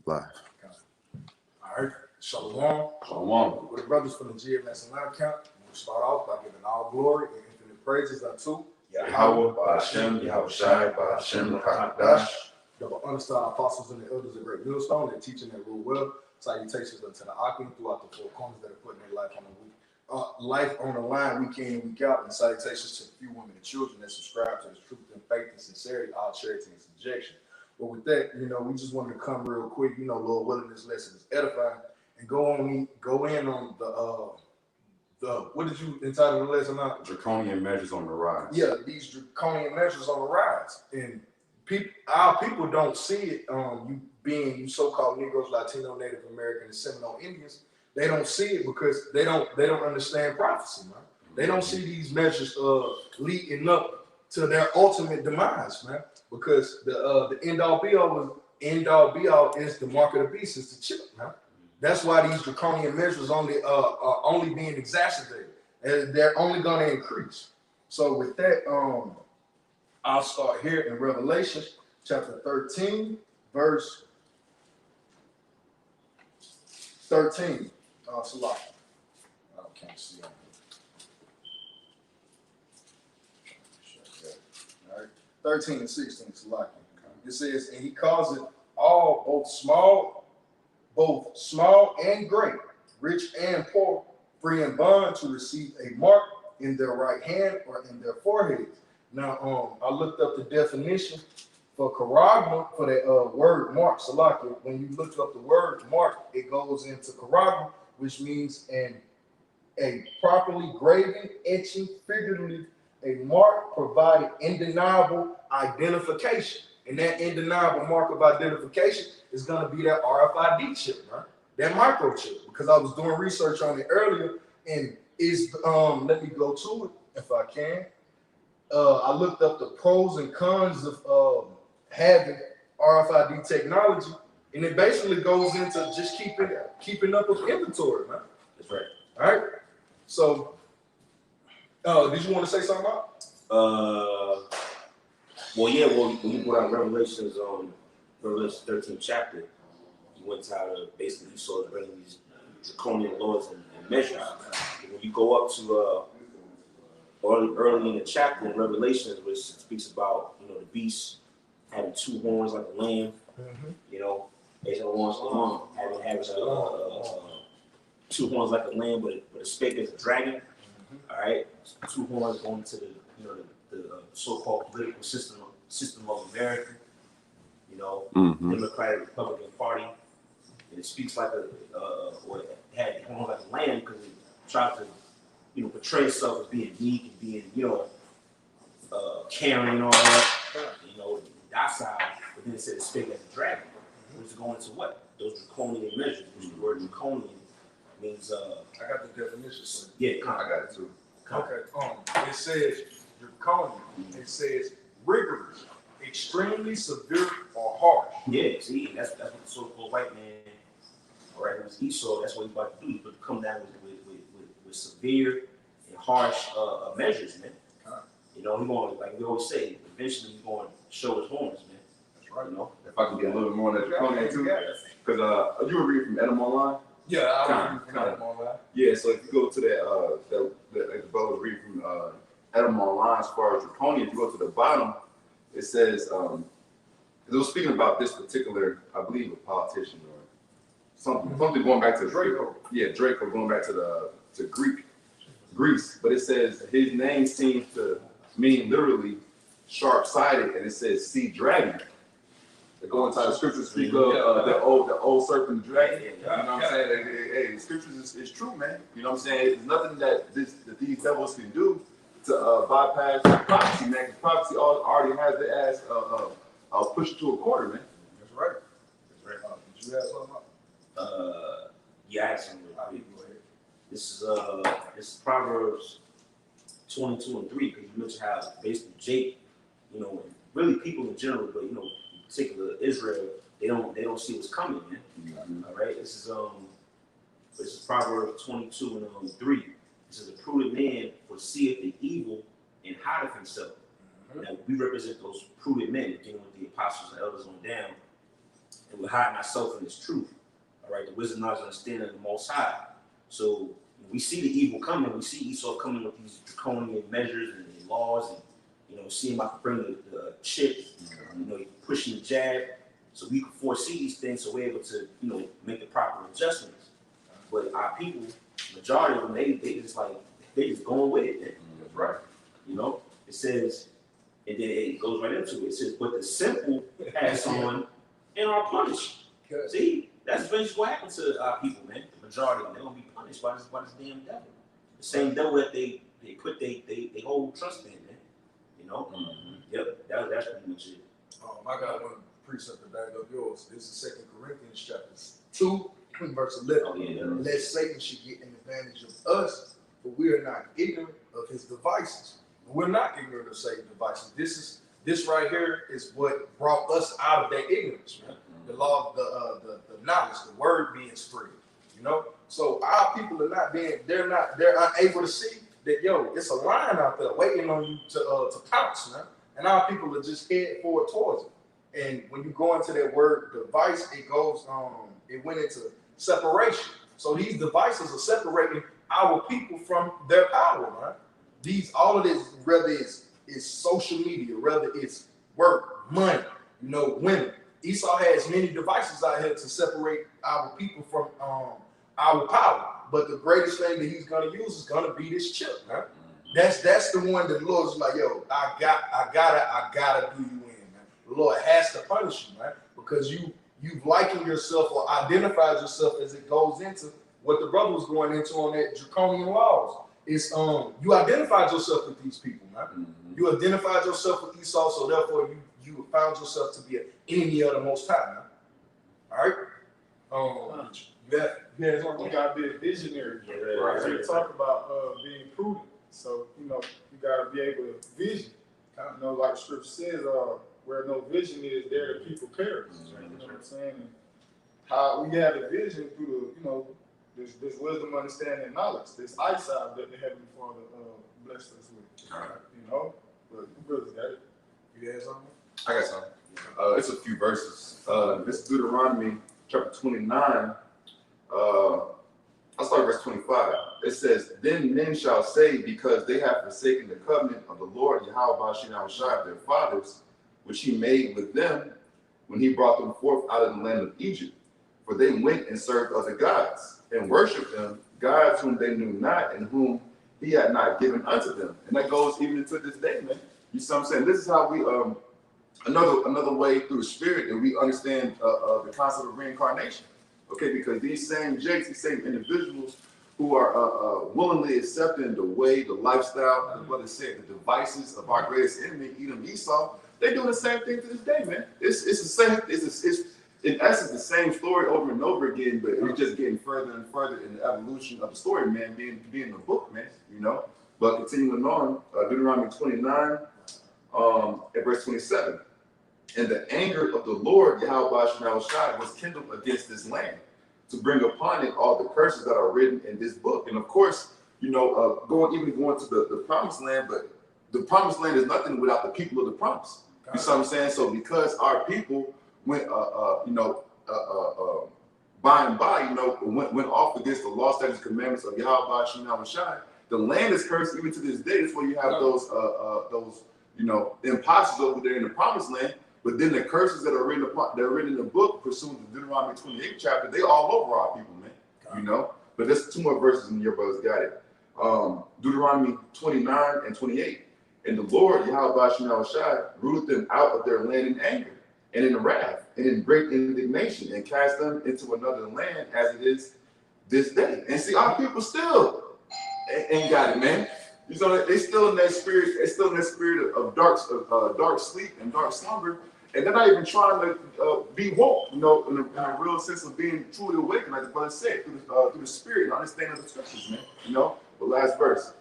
Live. All right. Shalom. Shalom. With the brothers from the GMS Atlanta camp, we'll start off by giving all glory and infinite praises unto Yahweh, Ba'ashem, Yahushai, Ba'ashem, Hakadash. double understand our apostles and the elders of Great Millstone. They're teaching that rule well. Salutations unto the Akim throughout the four corners that are putting their life on the life on the line week in and week out. And salutations to the few women and children that subscribe to the truth and faith and sincerity, all charity and subjection. But with that, we just wanted to come real quick. Lord willing, this lesson is edifying, and go in on the what did you entitle the lesson on? Draconian measures on the rise. Yeah, these draconian measures on the rise, and our people don't see it. You so-called Negroes, Latino, Native American, and Seminole Indians, they don't see it because they don't understand prophecy, man. They don't see these measures leading up to their ultimate demise, man. Because the end all be all is the mark of the beast, is the chip, man. That's why these draconian measures are only being exacerbated, and they're only going to increase. So with that, I'll start here in Revelation chapter 13, verse 13. Salah. I can't see. All right, 13 and 16. Salah. It says, and he calls it all, both small and great, rich and poor, free and bond, to receive a mark in their right hand or in their foreheads. Now, I looked up the definition for charagma, for that word mark, salaki. When you look up the word mark, it goes into charagma, which means a properly graven, etching, figuratively, a mark providing undeniable identification. And that undeniable mark of identification is going to be that RFID chip, right? That microchip. Because I was doing research on it earlier, and let me go to it if I can. I looked up the pros and cons of having RFID technology, and it basically goes into just keeping up with inventory, man. That's right. All right. So, did you want to say something about? When you brought out Revelation 13 chapter, you went to how basically Esau is bringing these draconian laws and measures. And when you go up to early in the chapter in Revelations, which speaks about the beast having two horns like a lamb, Eight horns, having two horns like a lamb, but a spake as a dragon. All right, two horns going to the so-called political system of America. Democratic Republican Party, and it speaks like or it had horns like a lamb because it tried to portray itself as being meek and being caring and all that, docile. But then it said it spake as a dragon, which is going into what? Those draconian measures. Which the word draconian means. I got the definition. So yeah, I got it too. Okay. It says draconian. It says rigorous, extremely severe or harsh. Yeah. See, that's what the so-called white man, all right, who's Esau. That's what he's about to do. He's about to come down with severe and harsh measures, man. He's going, like we always say, eventually he's going to show his horns, man. That's right. If I can get a little more on that draconian too, because you were reading from Edom Online. Yeah, I read from Edom Online. Yeah, so if you go to that the brother was reading from Edom Online as far as draconian, if you go to the bottom, it says it was speaking about this particular, I believe, a politician or something going back to Draco. Yeah, Draco, going back to Greece, but it says his name seems to mean literally sharp-sighted, and it says sea dragon. They go inside the scriptures, speak of the old serpent dragon. You know what I'm saying? Hey, the scriptures is true, man. You know what I'm saying? There's nothing that these devils can do to bypass prophecy, man. Because prophecy already has the ass pushed to a quarter, man. That's right. Did you have something? Yeah, I have something. This is Proverbs 22 and 3, because you mentioned how basically Jake, and really people in general, but in particular Israel, they don't see what's coming, man. Mm-hmm. All right, this is Proverbs 22 and 3. It says, "A prudent man foreseeth the evil and hideth himself." Mm-hmm. Now we represent those prudent men, beginning with the apostles and elders on down. and we're hiding ourselves in this truth. All right, the wisdom, knowledge, and understanding of the Most High. So when we see the evil coming, we see Esau coming with these draconian measures and laws, and see him about to bring the chip, pushing the jab. So we can foresee these things, so we're able to, make the proper adjustments. But our people, majority of them, they just going with it. That's right. It says, and then it goes right into it. It says, but the simple pass on and are punished. See, that's basically what happened to our people, man. The majority of them, they're gonna be punished by this damn devil. The same devil that they put they whole trust in, man. Yep, that's pretty much it. I got one precept to back up yours. This is 2 Corinthians chapter 2, verse 11. Oh, yeah. Lest Satan should get an advantage of us, for we are not ignorant of his devices. We're not ignorant of Satan's devices. This right here is what brought us out of that ignorance, man. The law, the knowledge, the word being spread. So our people are they're unable to see that, it's a lion out there waiting on you to pounce, man. And our people are just head forward towards it. And when you go into that word device, it went into separation. So these devices are separating our people from their power, man. All of this, whether it's social media, whether it's work, money, women. Esau has many devices out here to separate our people from our power. But the greatest thing that he's gonna use is gonna be this chip, man. That's the one that the Lord's like, yo, I gotta do you in, man. The Lord has to punish you, man, because you've likened yourself or identified yourself as it goes into what the brother was going into on that draconian laws. It's you identified yourself with these people, man. Mm-hmm. You identified yourself with Esau, so therefore you found yourself to be an enemy of the Most High, man. All right. You gotta be a visionary. Right. We talk about being prudent. So you gotta be able to vision. Like the scripture says, where no vision is, there the people perish. You know what I'm saying? And how we have a vision through the this wisdom, understanding, and knowledge, this eyesight that the Heavenly Father blessed us with. All right. But who brothers got it? You had something? I got something. It's a few verses. This is Deuteronomy chapter 29. I'll start verse 25. It says, then men shall say, because they have forsaken the covenant of the Lord, Yahweh Shai, their fathers, which he made with them when he brought them forth out of the land of Egypt. For they went and served other gods, and worshipped them, gods whom they knew not, and whom he had not given unto them. And that goes even to this day, man. You see what I'm saying? This is how we, another way through the spirit that we understand the concept of reincarnation. Okay, because these same jakes, these same individuals who are willingly accepting the way, the lifestyle, as well as said, the devices of our greatest enemy, Edom, Esau, they're doing the same thing to this day, man. It's the same. It's in essence the same story over and over again, but it's just getting further and further in the evolution of the story, man, being the book, man. But continuing on, Deuteronomy 29, at verse 27. And the anger of the Lord, Yahweh Shai, was kindled against this land to bring upon it all the curses that are written in this book. And of course, going to the promised land, but the promised land is nothing without the people of the promise. You see what I'm saying? So because our people went, by and by, went off against the law, statutes, commandments of Yahweh Shai, the land is cursed even to this day. That's why you have those imposters over there in the promised land. But then the curses that are written in the book, pursuant to Deuteronomy 28 chapter, they all over our people, man. But there's two more verses in your brothers got it. Deuteronomy 29 and 28. And the Lord, Yahweh Shai, rooted them out of their land in anger and in wrath and in great indignation, and cast them into another land as it is this day. And see, our people still ain't got it, man. They still in that spirit. They're still in that spirit of dark sleep and dark slumber, and they're not even trying to be woke, in a real sense of being truly awakened, like the brother said, through the spirit and understanding of the scriptures, man. The last verse,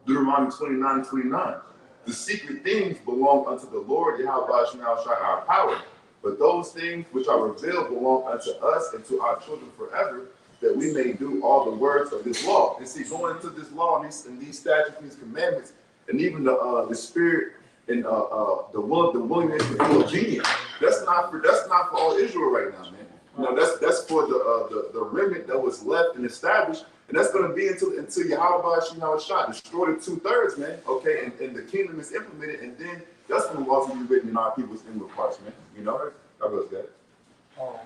Deuteronomy 29:29. The secret things belong unto the Lord, Yahweh Shai, our power, but those things which are revealed belong unto us and to our children forever, that we may do all the words of this law. And see, going into this law and these statutes, these commandments, and even the spirit and the willingness to be obedient. That's not for all Israel right now, man. You know, that's for the remnant that was left and established, and that's going to be until Yahweh shot destroy the 2/3, man. Okay, and the kingdom is implemented, and then that's when the laws will be written in our people's inward parts, man. You know, how about that?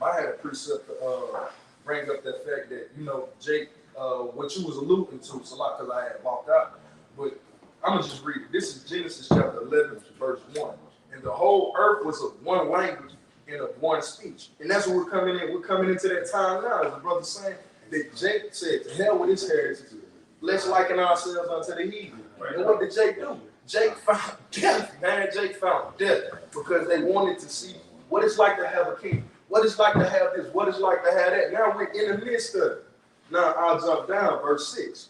I had a precept to bring up that fact that, you know, Jake, what you was alluding to, it's a lot because I had walked out, but I'm gonna just read it. This is Genesis chapter 11, verse 1. And the whole earth was of one language and of one speech. And that's what we're coming in. We're coming into that time now, as the brother saying, that Jake said, to hell with his heritage, let's liken ourselves unto the heathen. Right. And what did Jake do? Jake found death, man. Jake found death because they wanted to see what it's like to have a king, what it's like to have this, what it's like to have that. Now we're in the midst of it. Now I'll jump down, verse 6.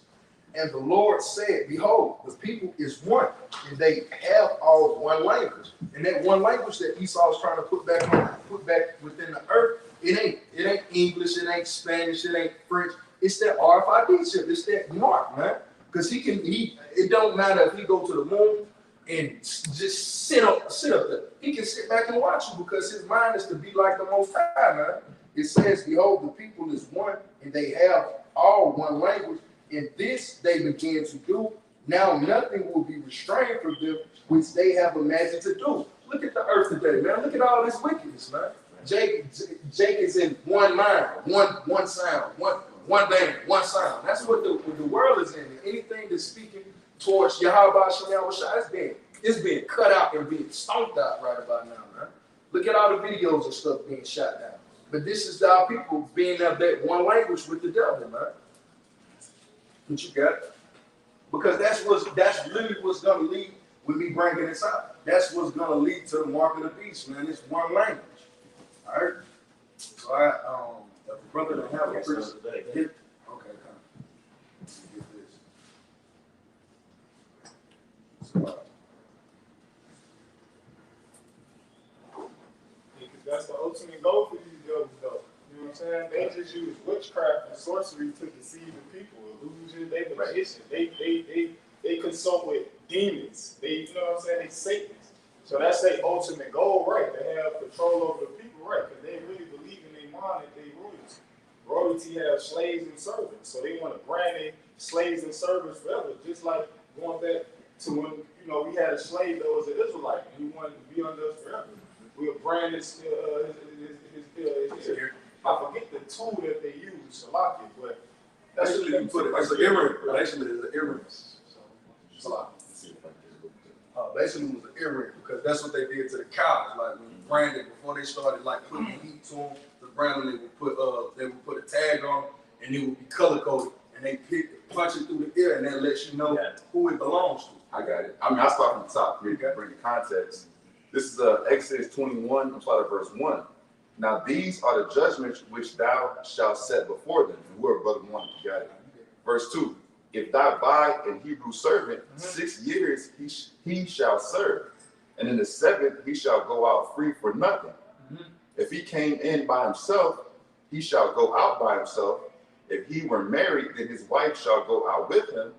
And the Lord said, behold, the people is one, and they have all one language. And that one language that Esau is trying to put back within the earth, it ain't English, it ain't Spanish, it ain't French. It's that RFID chip, it's that mark, man. Because it don't matter if he go to the moon and just sit up there. He can sit back and watch you because his mind is to be like the Most High, man. It says, behold, the people is one, and they have all one language. And this they begin to do. Now nothing will be restrained from them, which they have imagined to do. Look at the earth today, man. Look at all this wickedness, man. Jake is in one mind, one sound, one band, one sound. That's what the world is in. Anything that's speaking towards Yahweh Shem, it's being cut out and being stomped out right about now, man. Look at all the videos and stuff being shot down. But this is our people being of that one language with the devil, man. What you got? Because that's literally what's gonna lead with me bringing this out. That's what's gonna lead to the mark of the beast, man. It's one language. All right. So the brother that have a person. Okay, come. Get this. So, that's the ultimate goal for these devils, though. You know what I'm saying? They just use witchcraft and sorcery to deceive the people. Illusion, they magicians. They consult with demons. You know what I'm saying? They Satanists. So that's their ultimate goal, right? To have control over the people, right? Because they really believe in their mind that they royalty. Royalty have slaves and servants. So they want to brand their slaves and servants forever. Just like going back to when, we had a slave that was an Israelite and he wanted to be under us forever. We were branded I forget the tool that they use, Salaki, but that's actually, you put it as an earring. Actually, it's an earring. So, basically, it was an earring because that's what they did to the cows. Like when you branded, before they started like putting heat to them, the branding they would put a tag on them, and it would be color coded, and they punch it through the ear, and that lets you know who it belongs to. I got it. I mean, I start from the top. Bring the context. This is Exodus 21. I'm starting at verse 1. Now these are the judgments which thou shalt set before them. And we're brother 1. You got it. Verse 2. If thou buy an Hebrew servant, 6 years he shall serve, and in the 7th he shall go out free for nothing. If he came in by himself, he shall go out by himself. If he were married, then his wife shall go out with him.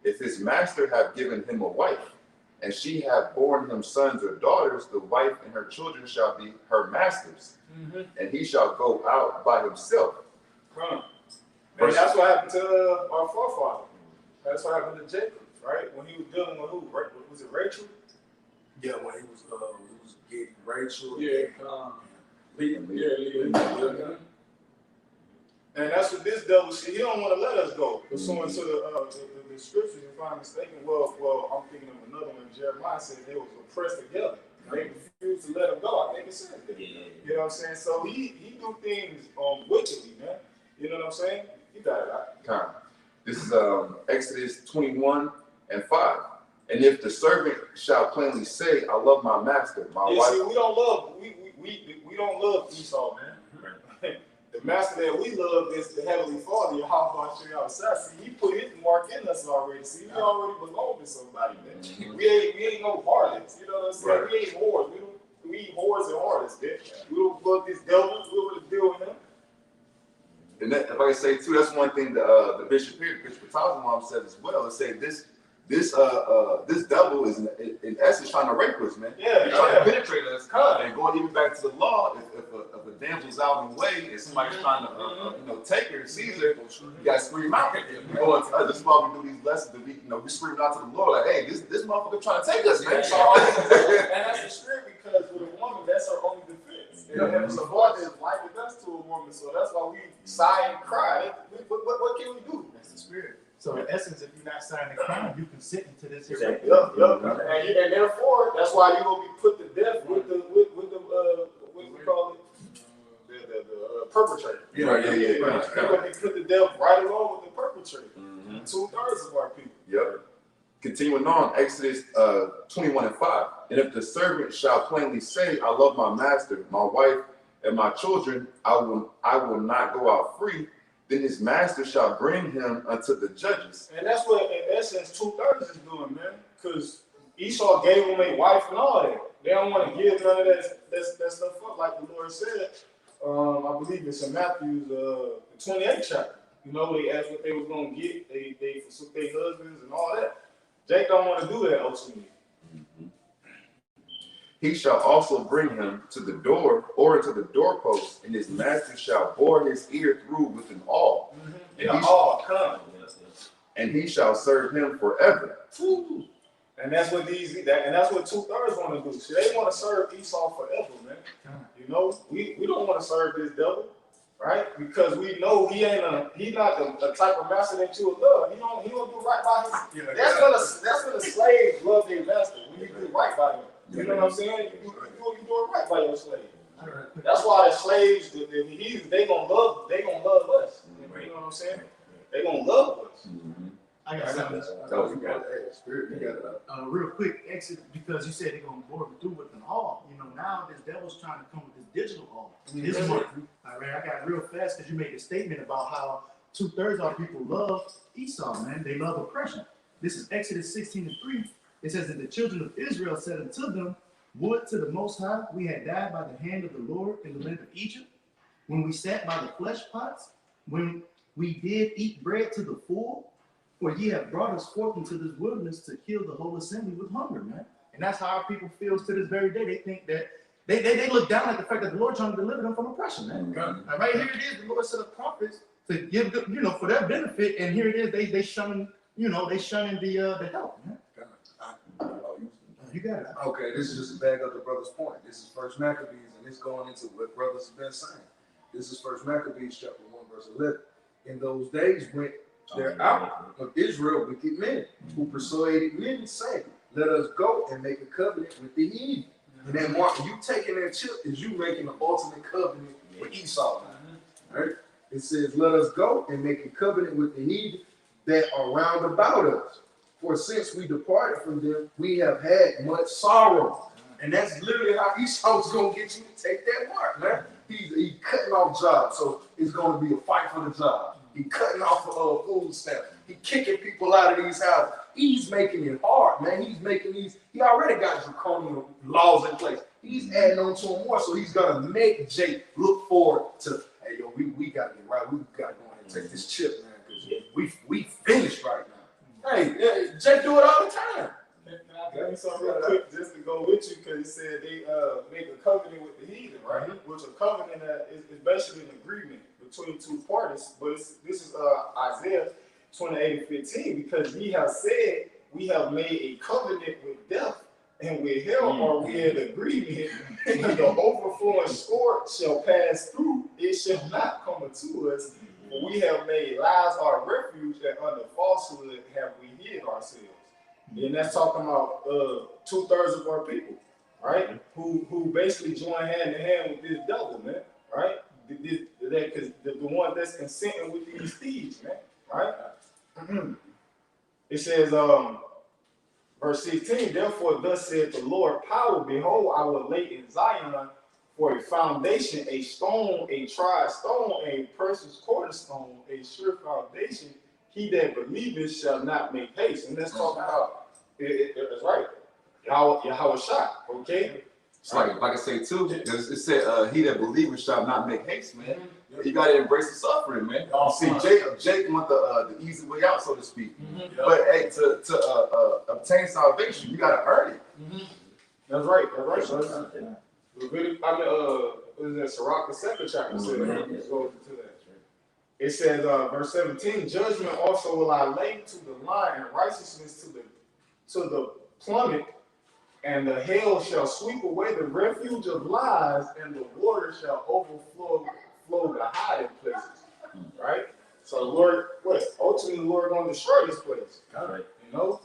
If his master have given him a wife, and she have borne him sons or daughters, the wife and her children shall be her masters, and he shall go out by himself. And that's what happened to our forefather. That's what happened to Jacob, right? When he was dealing with who? Right? Was it Rachel? Yeah, when he was getting Rachel. Leah. And that's what this devil see. He don't want to let us go. Pursuant to the scriptures, if I'm mistaken, well, I'm thinking of another one. Jeremiah said they was oppressed together. They refused to let him go. I think it says that. You know what I'm saying? So he do things wickedly, man. You know what I'm saying? He got it out. This is Exodus 21 and 5. And if the servant shall plainly say, I love my master, my wife. See, we don't love Esau, man. The master that we love is the Heavenly Father, Yahweh outside. See, he put his mark in us already. See, we already belong to somebody, man. We ain't no harlots. You know what I'm saying? Right. We ain't whores. We ain't whores and harlots, man. We don't love this devil. We don't want to deal with him. And that, if I can say too, that's one thing the Bishop Pataz's mom said as well. It said this this devil is in essence trying to rape us, man. Yeah, He's trying yeah. to penetrate us. And going even back to the law, if a damsel's out in the way and somebody's trying to take her and seize her, you gotta scream out. This is why we do these lessons to be, we scream out to the Lord like, hey, this motherfucker trying to take us, man. And that's the spirit, because with a woman, that's her only defense. And it's a boy that's like it does to a woman, so that's why we sigh and cry. What can we do? That's the spirit. So in essence, if you're not signing the crime, you consent into this here. Exactly. And therefore, that's why you're gonna be put to death with the what do we call it? The perpetrator. Yeah. You're gonna be put to death right along with the perpetrator. 2/3 of our people. Yep. Continuing on, Exodus 21:5. And if the servant shall plainly say, I love my master, my wife, and my children, I will not go out free, then his master shall bring him unto the judges. And that's what, in essence, 2/3 is doing, man. Because Esau gave him a wife and all that. They don't want to give none of that stuff up, like the Lord said. I believe it's in Matthew's 28th chapter. They asked what they was going to get. They forsook their husbands and all that. Jake don't want to do that ultimately. He shall also bring him to the door or into the doorpost, and his master shall bore his ear through with an awl. And he shall serve him forever. And that's what 2/3 want to do. See, they want to serve Esau forever, man. We don't want to serve this devil, right? Because we know he's not the type of master that you would love. He don't do right by him. That's when the slaves love their master, when you do right by him. You know what I'm saying? You doing right by your slave. That's why the slaves, the heathens, they gonna love us. You know what I'm saying? They gonna love us. I got something. Real quick, exit, because you said they're gonna bore through with an awl. Now this devil's trying to come with this digital awl. All right, I got real fast because you made a statement about how 2/3 of our people love Esau, man. They love oppression. This is Exodus 16:3. It says that the children of Israel said unto them, would to the Most High we had died by the hand of the Lord in the land of Egypt, when we sat by the flesh pots, when we did eat bread to the full, for ye have brought us forth into this wilderness to kill the whole assembly with hunger, man. And that's how our people feels to this very day. They think that they look down at the fact that the Lord trying to deliver them from oppression, man. And right here it is, the Lord set up prophets to give them, for their benefit, and here it is, they shunning the help, man. You got it. Okay, this is just to back up the brother's point. This is First Maccabees, and it's going into what brothers have been saying. This is First Maccabees chapter 1, verse 11. In those days went there out of Israel wicked men, who persuaded many, saying, let us go and make a covenant with the heathen. And then Mark, you taking that chip is you making the ultimate covenant with Esau. Right? It says, let us go and make a covenant with the heathen that are round about us. For since we departed from them, we have had much sorrow. And that's literally how Esau's going to get you to take that mark, man. He's cutting off jobs, so it's going to be a fight for the job. He's cutting off food stamps. He's kicking people out of these houses. He's making it hard, man. He already got draconian laws in place. He's adding on to them more, so he's going to make Jake look forward to, hey, yo, we got to get right. We got to go ahead and take this chip, man, because we finished right now. Hey, Jake do it all the time. Can I tell you something real quick just to go with you? Because he said they make a covenant with the heathen, right? Which a covenant is basically an agreement between two parties. But this is Isaiah 28:15, because ye have said, we have made a covenant with death, and with hell are we in agreement. When the overflowing sport shall pass through, it shall not come unto us. For we have made lies our refuge, and under falsehood have we hid ourselves. And that's talking about 2/3 of our people, right? Who basically join hand in hand with this devil, man, right? Because the one that's consenting with these thieves, man, right? It says, verse 16, therefore thus saith the Lord power, behold, I will lay in Zion for a foundation, a stone, a tried stone, a person's cornerstone, a sure foundation. He that believeth shall not make haste. And that's talking about, it's right, Yahweh shot, okay? It's like I say too, it said, he that believeth shall not make haste, man. You gotta embrace the suffering, man. See, Jake went the easy way out, so to speak. But hey, to obtain salvation, you gotta earn it. That's right. That's right. What is that? Sirach, the second chapter says. Let's go to that. It says, verse 17, judgment also will I lay to the line, and righteousness to the plummet, and the hail shall sweep away the refuge of lies, and the water shall overflow the hiding places. Right? So the Lord, ultimately the Lord gonna destroy this place. Right. You know?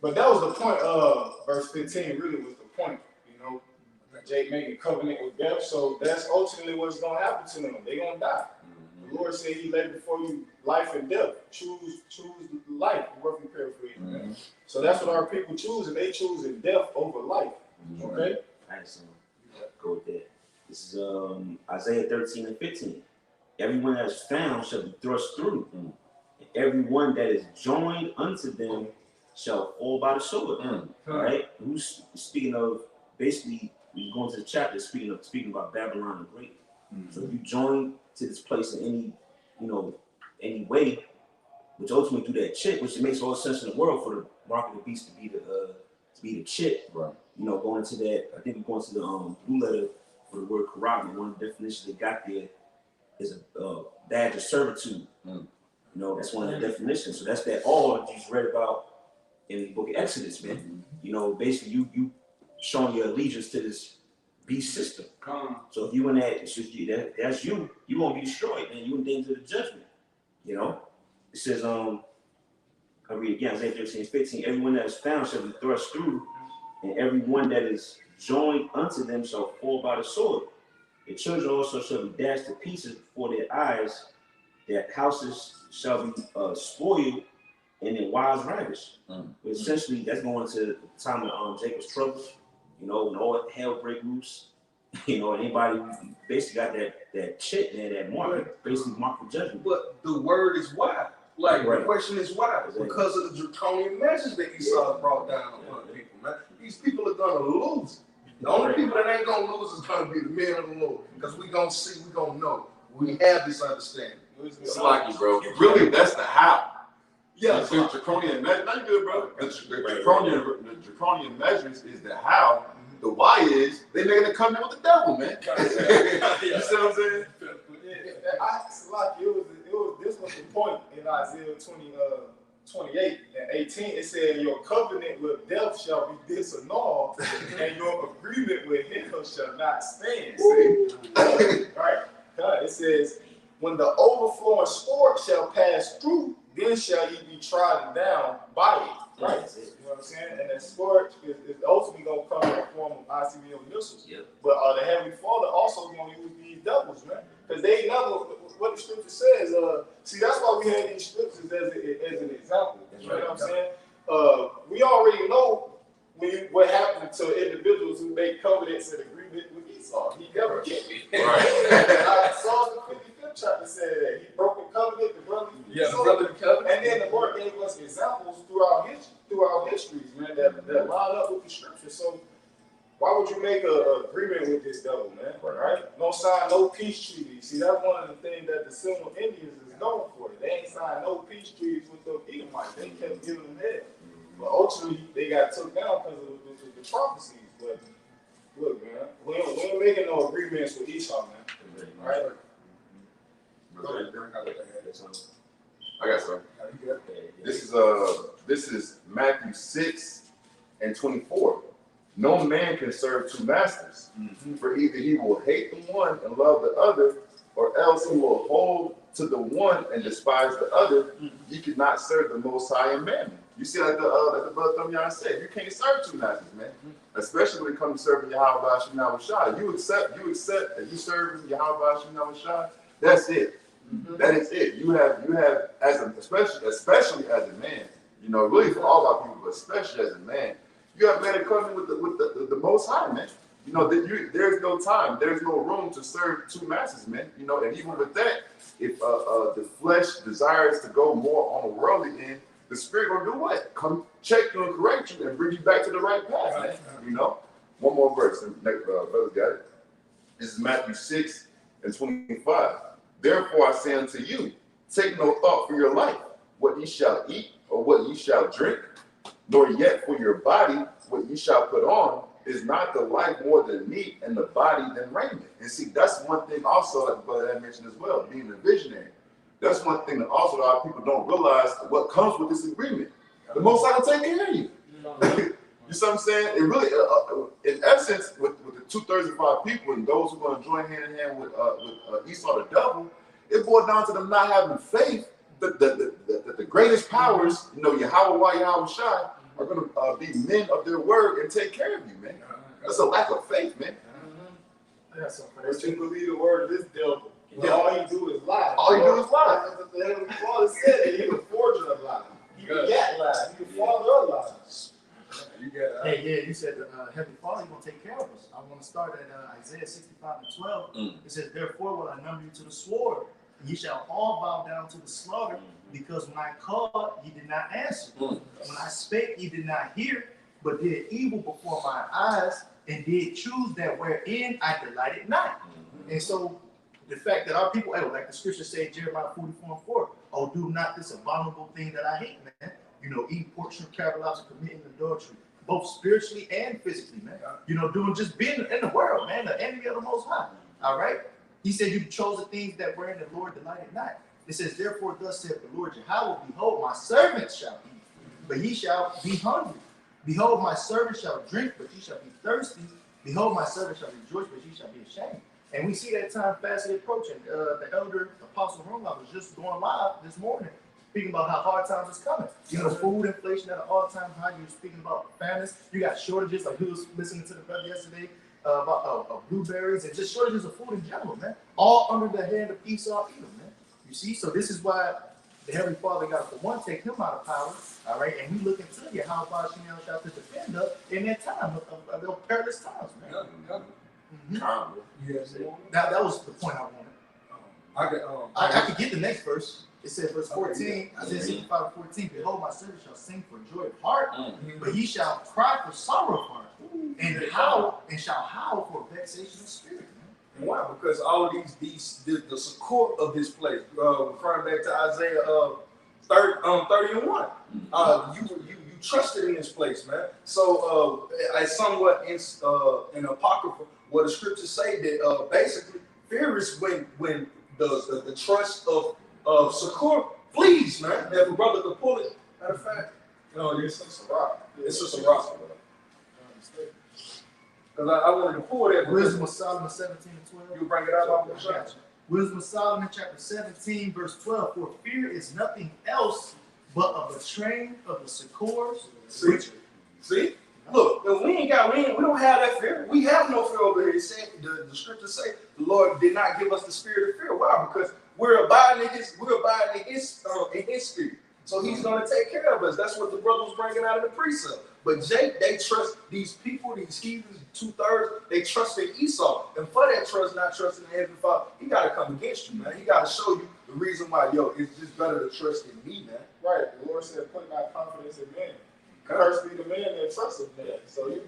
But that was the point of verse 15, really was the point, you know. Jake making covenant with death, so that's ultimately what's gonna happen to them. They're gonna die. The Lord said he laid before you life and death. Choose life, roughly paraphrasing. So that's what our people choose, and they choose in death over life. Okay? Alright, so go with that. This is Isaiah 13 and 15. Everyone that is found shall be thrust through, and everyone that is joined unto them shall fall by the sword. Alright? Who's speaking of, basically, when you go into the chapter, speaking about Babylon the Great. So if you join to this place in any way, which ultimately do that chip, which makes all the sense in the world for the mark of the beast to be the chip. Right. You know, going into that, I think we're going to the blue letter for the word corrupt. One of the definitions they got there is a badge of servitude. You know, that's one of the definitions. So that's that all that you just read about in the book of Exodus, man. You know, basically you showing your allegiance to this beast system. So if you in that, that's you won't be destroyed, man. You in danger of the judgment. You know? It says, I'll read again, Isaiah 13, 15, everyone that is found shall be thrust through, and everyone that is joined unto them shall fall by the sword. The children also shall be dashed to pieces before their eyes, their houses shall be spoiled, and their wives ravished. But essentially, that's going to the time of Jacob's troubles, you know, when all hell break loose. You know, anybody basically got that chit there, that mark, basically mark for judgment. But the word is why. Like, the question is why? Because of the draconian measures that Esau brought down upon people, man. These people are going to lose. The only people that ain't going to lose is going to be the men of the Lord. Because we're going to see, we're going to know. We have this understanding. It's like you, bro. Really, that's the how. Yeah. The draconian measures, not good, bro. The draconian measures is the how. The why is they making a covenant with the devil, man. You see what I'm saying? This was the point in Isaiah 28 and 18. It said, your covenant with death shall be disannulled, and your agreement with hell shall not stand. Right? It says, when the overflowing sport shall pass through, then shall ye be trodden down by it. Right? You know what I'm saying? And that sport is ultimately going to come in the form of ICBM missiles. Yep. But the Heavenly Father also going to use these devils, man. Because they never, what the scripture says, see, that's why we have these scriptures as an example. You know what I'm saying? We already know what happened to individuals who made covenants and agreement with Esau. He never kept it. Right. Psalms the 55th chapter said that he broke the covenant, the brother. Yeah, the brother covenant. And then the Lord gave us examples throughout histories, man, that line up with the scripture. So why would you make an agreement with this devil, man? Right? No sign, no peace treaty. See, that's one of the things that the Seminole Indians is known for. They ain't signed no peace treaties with the Edomites. They kept giving them head. But ultimately, they got took down because of the prophecies. But look, man, we ain't making no agreements with Esau, man. All right? I got some. This is Matthew 6 and 24. No man can serve two masters, for either he will hate the one and love the other, or else he will hold to the one and despise the other. You cannot serve the Most High and Mammon. You see, like the brother Thumyan said, you can't serve two masters, man. Especially when it comes to serving Yahweh Shemina Shah. You accept that you serve Yahweh Shemina Shah. That's it. That is it. You have especially as a man. You know, really for all our people, but especially as a man, you have made a covenant with the Most High, man. You know, there's no time, there's no room to serve two masters, man. You know, and even with that, if the flesh desires to go more on the worldly end, the spirit gonna do what? Come check you and correct you and bring you back to the right path, man. You know, One more verse, and next brother got it. This is Matthew 6:25. Therefore I say unto you, take no thought for your life, what ye shall eat or what ye shall drink, nor yet for your body what ye shall put on. Is not the life more than meat, and the body than raiment? And see, that's one thing also that the brother had mentioned as well, being a visionary. That's one thing that also a lot of people don't realize what comes with this agreement. The Most High will take care of you. You see what I'm saying? It really, in essence, with the 235 people and those who are going to join hand in hand with Esau the devil, it boiled down to them not having faith that the greatest powers, Yahweh Shai, are going to be men of their word and take care of you, man. That's a lack of faith, man. But you believe the word of this devil. Yeah. All he do is lie. All he do is lie. The Heavenly Father said that he was forger of lies. He begat lies. He was father of lies. Hey, yeah, you said Heavenly Father, He's going to take care of us. I want to start at Isaiah 65:12. It says, therefore will I number you to the sword, and ye shall all bow down to the slaughter, because when I called, ye did not answer. When I spake, ye did not hear, but did evil before my eyes, and did choose that wherein I delighted not. And so the fact that our people, like the scripture said, Jeremiah 44:4, oh, do not this abominable thing that I hate, man. Eating pork, shrimp, crab, lobster, committing adultery, both spiritually and physically, man. Just being in the world, man, the enemy of the Most High. All right? He said, you chose the things that wherein the Lord delighted not. It says, therefore, thus saith the Lord Yahweh, behold, my servants shall eat, but ye shall be hungry. Behold, my servants shall drink, but ye shall be thirsty. Behold, my servants shall rejoice, but ye shall be ashamed. And we see that time fastly approaching. The elder apostle Roma was just going live this morning, speaking about how hard times is coming. Food inflation at an all-time high. You were speaking about famines. You got shortages, like we was listening to the brother yesterday about blueberries and just shortages of food in general, man. All under the hand of Esau Edom, man. You see, so this is why the Heavenly Father got to, for one, take him out of power, all right, and we looking to you how far Shinel shall to defend us in that time of those perilous times, man. That was the point I wanted. I could get the next verse. It says, verse 14, Isaiah 65:14, behold, my servant shall sing for joy of heart, but ye shall cry for sorrow of heart, and shall howl for vexation of spirit. And why? Because all of the support of this place, referring back to Isaiah 30:1, you trusted in this place, man. So I somewhat in Apocrypha, where the scriptures say that basically fear is when the trust of Succor flees, man. If a brother could pull it, matter of fact, it's just a rock. It's just a rock. Because I wanted to pull that. Wisdom of Solomon 17:12. You bring it out. Wisdom of Solomon chapter 17, verse 12. For fear is nothing else but a betraying of the succors. See? Look, we don't have that fear. We have no fear over here. The scriptures say the Lord did not give us the spirit of fear. Why? Because we're abiding in his spirit. So he's going to take care of us. That's what the brother was bringing out of the precept. But Jake, they trust these people, these heathens, 2/3, they trust in Esau. And for that trust, not trusting in Heavenly Father, he got to come against you, man. He got to show you the reason why, it's just better to trust in me, man. Right. The Lord said, put not confidence in man. Cursed be the man that trusts in man. So you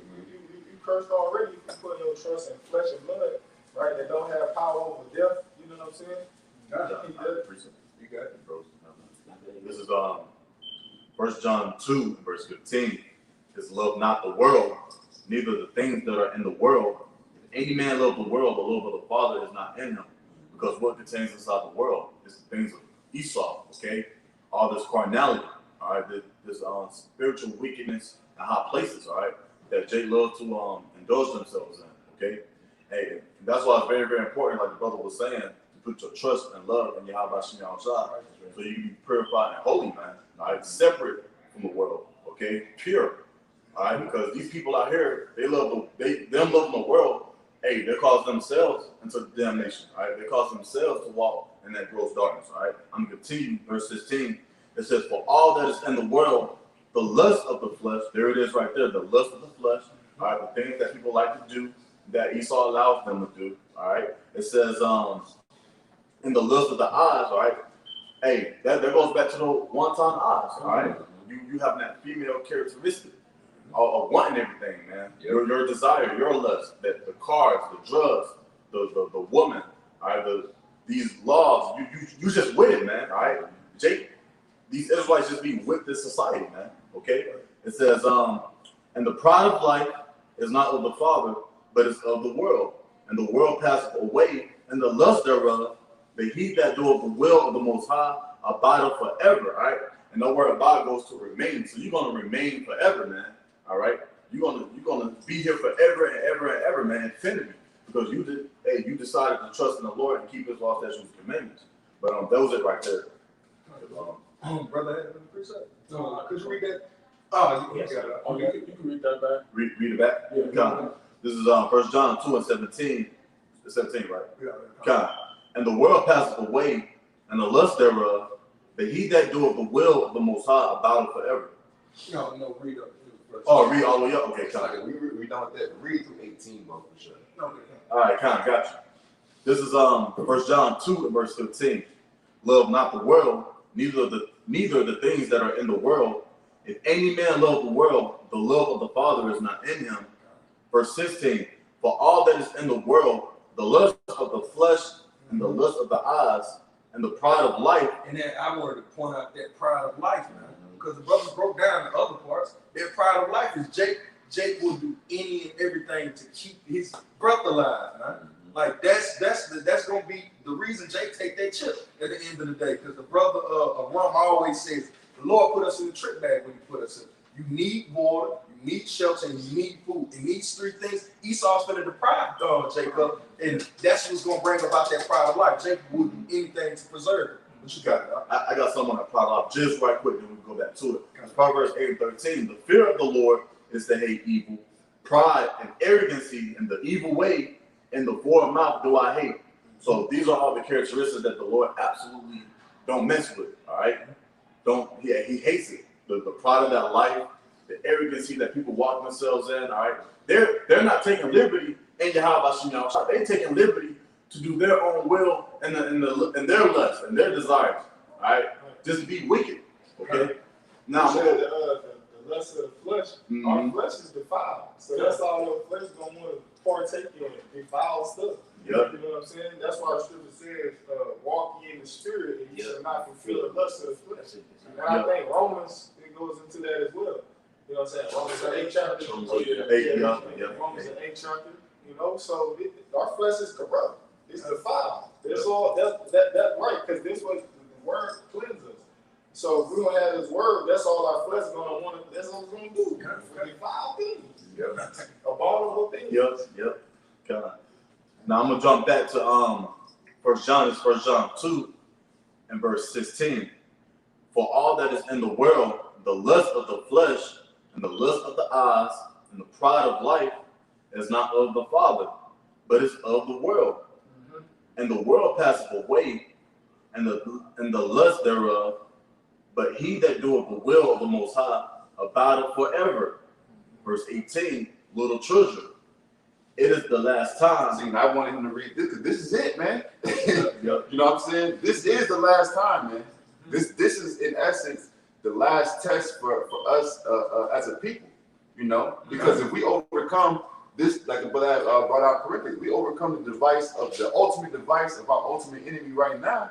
cursed already. You put your trust in flesh and blood, right? That don't have power over death. You know what I'm saying? You got it, bro. This is 1 John 2, verse 15. Is love not the world, neither the things that are in the world. If any man love the world, the love of the Father is not in him. Because what contains inside the world is the things of Esau, okay? All this carnality, all right? This spiritual wickedness in high places, all right? That they love to indulge themselves in, okay? Hey, that's why it's very, very important, like the brother was saying, to put your trust and love in Yahweh Shem Shai, so you can be purified and holy, man, all right? Separate from the world, okay? Pure. All right, because these people out here, them loving the world, hey, they cause themselves into damnation. All right, they cause themselves to walk in that gross darkness. All right, I'm gonna continue verse 16. It says, "For all that is in the world, the lust of the flesh." There it is, right there. The lust of the flesh. All right, the things that people like to do, that Esau allows them to do. All right, it says, in the lust of the eyes. All right, hey, that goes back to the one-time eyes. All right, you have that female characteristic. of wanting everything, man. Your desire, your lust, the cars, the drugs, the woman, all right, these laws, you just with it, man, all right? Jake, these Israelites just be with this society, man, okay? It says, and the pride of life is not of the Father, but is of the world. And the world passeth away, and the lust thereof, but he that doeth the will of the Most High abideth forever, all right? And the word abide goes to remain, so you're going to remain forever, man, all right? You're gonna be here forever and ever and ever, man, infinity, because you decided to trust in the Lord and keep His laws, statutes, and commandments. But that was it right there. Brother, could you read that? Oh, you got it. Okay. You can read that back. Read it back. Yeah. Come. This is 1 John 2:17. 17, right? Come. And the world passeth away, and the lust thereof, but he that doeth the will of the Most High abideth forever. No, read up. Oh, read all the way up. Okay, come. We done with that. Read through 18, bro, for sure. No, All right, got you. This is 1 John 2 and verse 15. Love not the world, neither the things that are in the world. If any man love the world, the love of the Father is not in him. Verse 16. For all that is in the world, the lust of the flesh and the lust of the eyes and the pride of life. And then I wanted to point out that pride of life, man, because the brothers broke down the other parts. Their pride of life is Jake will do any and everything to keep his brother alive, man. Like that's gonna be the reason Jake take that chip at the end of the day. Because the brother Rum always says the Lord put us in the trick bag when He put us in. You need water, you need shelter, and you need food. And these three things, Esau's finna deprive Jacob, and that's what's gonna bring about that pride of life. Jacob will do anything to preserve it. What you got? I got something on that pride of life just right quick, then we can go back to it. Proverbs 8:13. The fear of the Lord is to hate evil. Pride and arrogancy and the evil way and the forward mouth do I hate. So these are all the characteristics that the Lord absolutely don't mess with. All right, He hates it. The pride of that life, the arrogancy that people walk themselves in. All right, they're not taking liberty in Yahweh. They're taking liberty to do their own will and their lust and their desires. All right, just to be wicked. Okay. Now the lust of the flesh. Our flesh is defiled, so that's all the flesh gonna want to partake in defiled stuff. Yep. You know what I'm saying? That's why the scripture says, "Walk ye in the spirit, and you shall not fulfill the lust of the flesh." And I think Romans it goes into that as well. You know what I'm saying? Romans the 8th chapter. Romans the 8th chapter. You know, so our flesh is corrupt. It's defiled. That's all. That's right, because this was the word cleanses us. So if we don't have His word, that's all our flesh is gonna want to. That's all it's gonna do. Defile things. Abominable things. Yep. Okay. Now I'm gonna jump back to 1 John. It's 1 John 2 and verse 16. For all that is in the world, the lust of the flesh and the lust of the eyes and the pride of life is not of the Father, but is of the world. And the world passeth away, and the lust thereof. But he that doeth the will of the Most High abideth forever. Verse 18, little children, it is the last time. See, and I wanted him to read this because this is it, man. You know what I'm saying? This is the last time, man. This is in essence the last test for us as a people. You know, because if we overcome this, like the brother brought out correctly, we overcome the ultimate device of our ultimate enemy right now,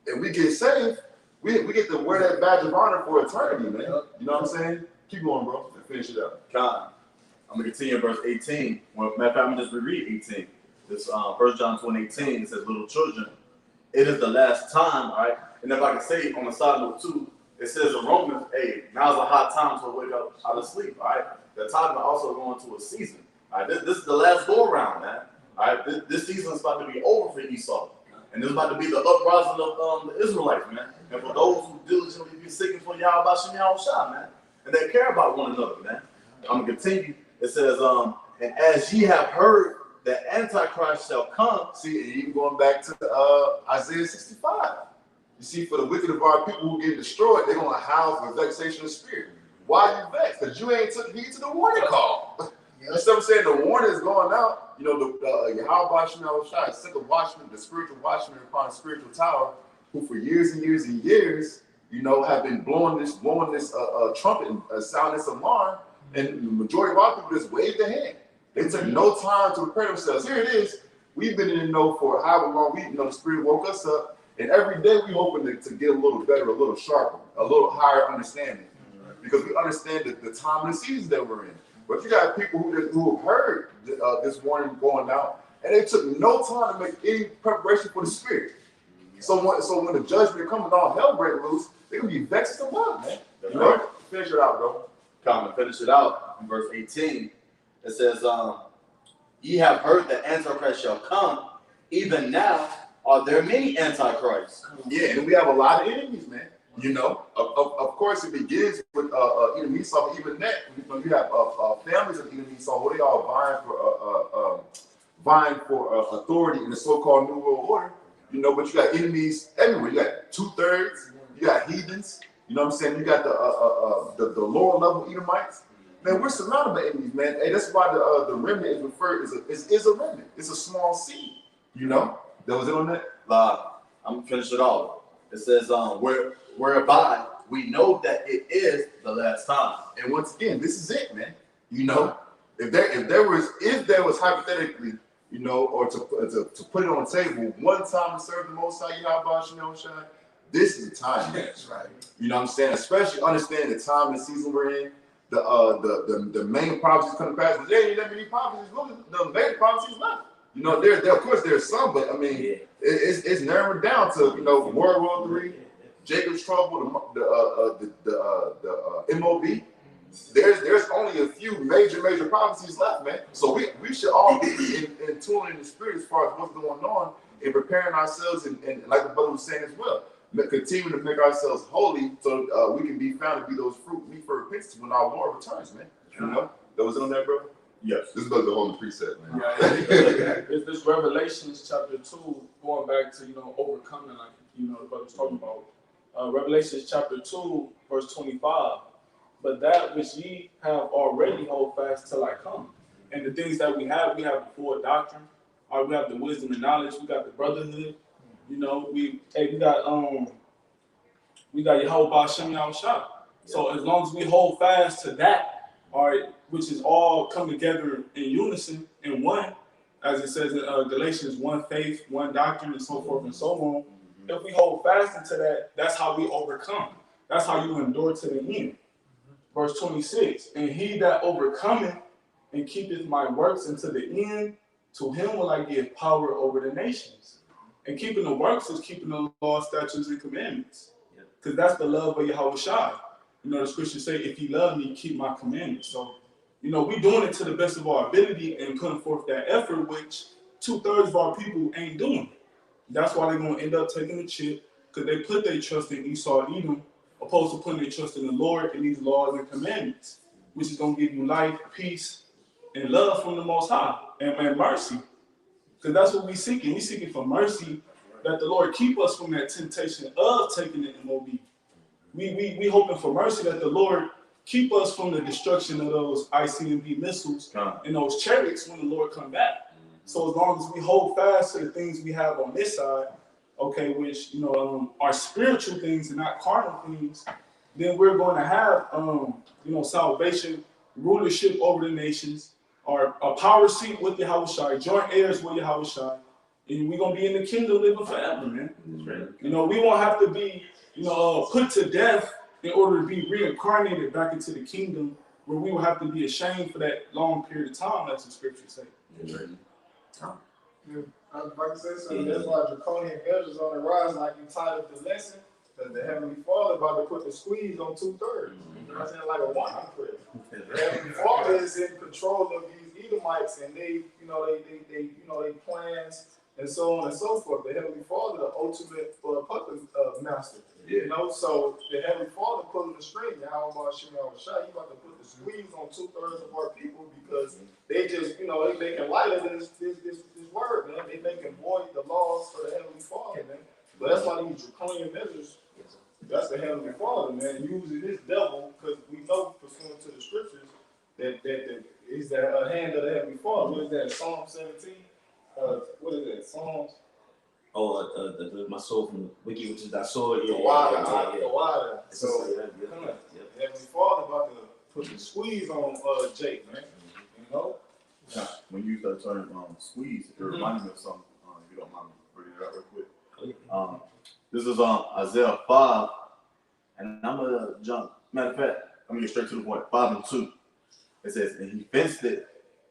and we get saved. We get to wear that badge of honor for eternity, man. You know what I'm saying? Keep going, bro, and finish it up. God. I'm going to continue in verse 18. Well, matter of fact, I'm going to just reread 18. This 1 John 2:18, it says, little children, it is the last time, all right? And if I can say on the side note too, it says in Romans, hey, now's a hot time to wake up out of sleep, all right? The time to also go into a season, all right? This is the last go around, man. All right, this season is about to be over for Esau. And this is about to be the uprising of the Israelites, man. And for those who diligently be seeking for Yahweh Shem Yahushua, man. And they care about one another, man. I'm going to continue. It says, and as ye have heard that Antichrist shall come. See, and even going back to Isaiah 65. You see, for the wicked of our people who get destroyed, they're going to house with vexation of spirit. Why are you vexed? Because you ain't took heed to the warning call. You know what I'm saying? The warning is going out. You know, the Yahweh Shem Yahushua sent the watchman, the spiritual watchman upon a spiritual tower, who for years and years and years, you know, have been blowing this trumpet, sounding this alarm, And the majority of our people just waved their hand. They took no time to prepare themselves. Here it is. We've been in the know for however long. The Spirit woke us up, and every day we hoping to get a little better, a little sharper, a little higher understanding, because we understand the time and the season that we're in. But you got people who have heard this warning going out, and they took no time to make any preparation for the Spirit. So when the judgment comes and all hell break loose, they're gonna be vexed as a man. That's You know? right. Finish it out, bro. Come and finish it out in verse 18. It says, ye have heard that Antichrist shall come. Even now are there many Antichrists. Yeah, and we have a lot of enemies, man. Of course, it begins with Edom Esau, but even that, you have families of Edom Esau who they all vying for authority in the so-called New World Order. But you got enemies everywhere. You got 2/3. You got heathens. You know what I'm saying? You got the lower level Edomites. Man, we're surrounded by enemies, man. Hey, that's why the remnant is referred is a remnant. It's a small seed. That was it on that. I'm gonna finish it off. It says, whereby we know that it is the last time. And once again, this is it, man. If there was hypothetically, or to put it on the table, one time to serve the Most High Yahweh Shai, this is the time. That's right. You know what I'm saying? Especially understand the time and the season we're in. The main prophecies come to pass. There ain't that many prophecies. The main prophecies left. There of course there's some, but I mean, it's narrowed down to World War III, Jacob's trouble, the MOB. There's only a few major prophecies left, man. So we should all be in tune in the spirit as far as what's going on and preparing ourselves and like the brother was saying as well, continue to make ourselves holy so we can be found to be those fruit meet for repentance when our Lord returns, man. That was it on that, bro? Yes. This is about the whole preset, man. It's this Revelations chapter 2, going back to, overcoming, like, the brother was talking about. Revelations chapter 2, verse 25. But that which ye have already hold fast till I come. And the things that we have the full doctrine. We have the wisdom and knowledge. We got the brotherhood. We got Yahweh Ba'Shem Yahushua. So as long as we hold fast to that, which is all come together in unison in one, as it says in Galatians, one faith, one doctrine, and so forth and so on. If we hold fast into that, that's how we overcome. That's how you endure to the end. Verse 26, and he that overcometh and keepeth my works unto the end, to him will I give power over the nations. And keeping the works is keeping the law, statutes, and commandments. Because that's the love of Yahweh Shai. The scriptures say, if you love me, keep my commandments. So, we doing it to the best of our ability and putting forth that effort, which 2/3 of our people ain't doing. That's why they're going to end up taking the chip, because they put their trust in Esau and Edom, opposed to putting their trust in the Lord and these laws and commandments, which is going to give you life, peace, and love from the Most High, and mercy. Because that's what we're seeking. We're seeking for mercy, that the Lord keep us from that temptation of taking the MOB. We hoping for mercy that the Lord keep us from the destruction of those ICMB missiles and those chariots when the Lord come back. So as long as we hold fast to the things we have on this side, which are spiritual things and not carnal things, then we're going to have salvation, rulership over the nations, or a power seat with Yahushua, joint heirs with Yahushua, and we're gonna be in the kingdom living forever, man. We won't have to be put to death in order to be reincarnated back into the kingdom, where we will have to be ashamed for that long period of time, as the scriptures say. I was about to say something. That's why Draconian measures on the rise, like you titled the lesson, because the Heavenly Father about to put the squeeze on 2/3. I'm saying, like a wine press. The Heavenly Father is in control of these Edomites, and they plans and so on and so forth. The Heavenly Father, the ultimate puppet master. So the Heavenly Father pulling the string. How about Shimon Shah? You about to put the squeeze on 2/3 of our people, because they just, they making light of this word, man. They making void the laws for the Heavenly Father, man. But that's why these draconian measures, that's the Heavenly Father, man, using this devil, because we know, pursuant to the scriptures, that is the hand of the Heavenly Father. What is that? Psalm 17? What is that? Psalms? My soul from the wicked, which is thy sword. The water. So, the Heavenly Father about to put the squeeze on Jake, man. You know? Yeah, when you use that term squeeze, it reminded me of something. If you don't mind me bringing it up real quick. This is Isaiah 5, and I'm gonna jump. Matter of fact, I'm gonna get straight to the point. 5 and 2. It says, "And he fenced it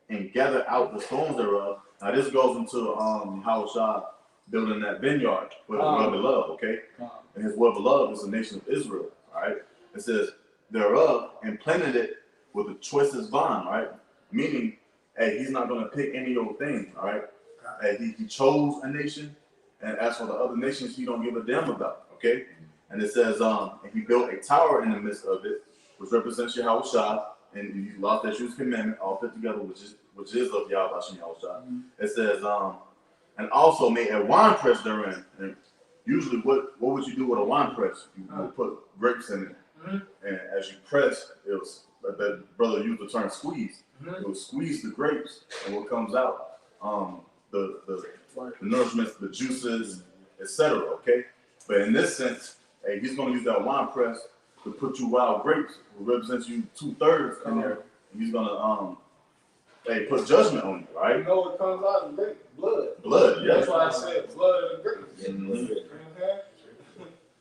and gathered out the stones thereof." Now this goes into Yahushua building that vineyard with his well-beloved, okay? And his well-beloved is the nation of Israel, all right? It says, "Thereof, and planted it with the choicest vine," right? Meaning, hey, he's not gonna pick any old thing, all right? Hey, he chose a nation, and as for the other nations, he don't give a damn about, okay? And it says, and he built a tower in the midst of it, which represents Yahushua, and he lost that shoes commandment, all fit together, which is of Yahweh Yahushua. It says, and also made a wine press therein. And usually, what would you do with a wine press? You would put grapes in it, and as you press, it was that brother used the term squeeze. It will squeeze the grapes, and what comes out, the nourishments, the juices, etc. Okay, but in this sense, hey, he's going to use that wine press to put you wild grapes, who represents you 2/3 in there, and he's going to put judgment on you, right? You know what comes out of the grape? Blood. Blood, yeah. That's why I said blood of the grapes.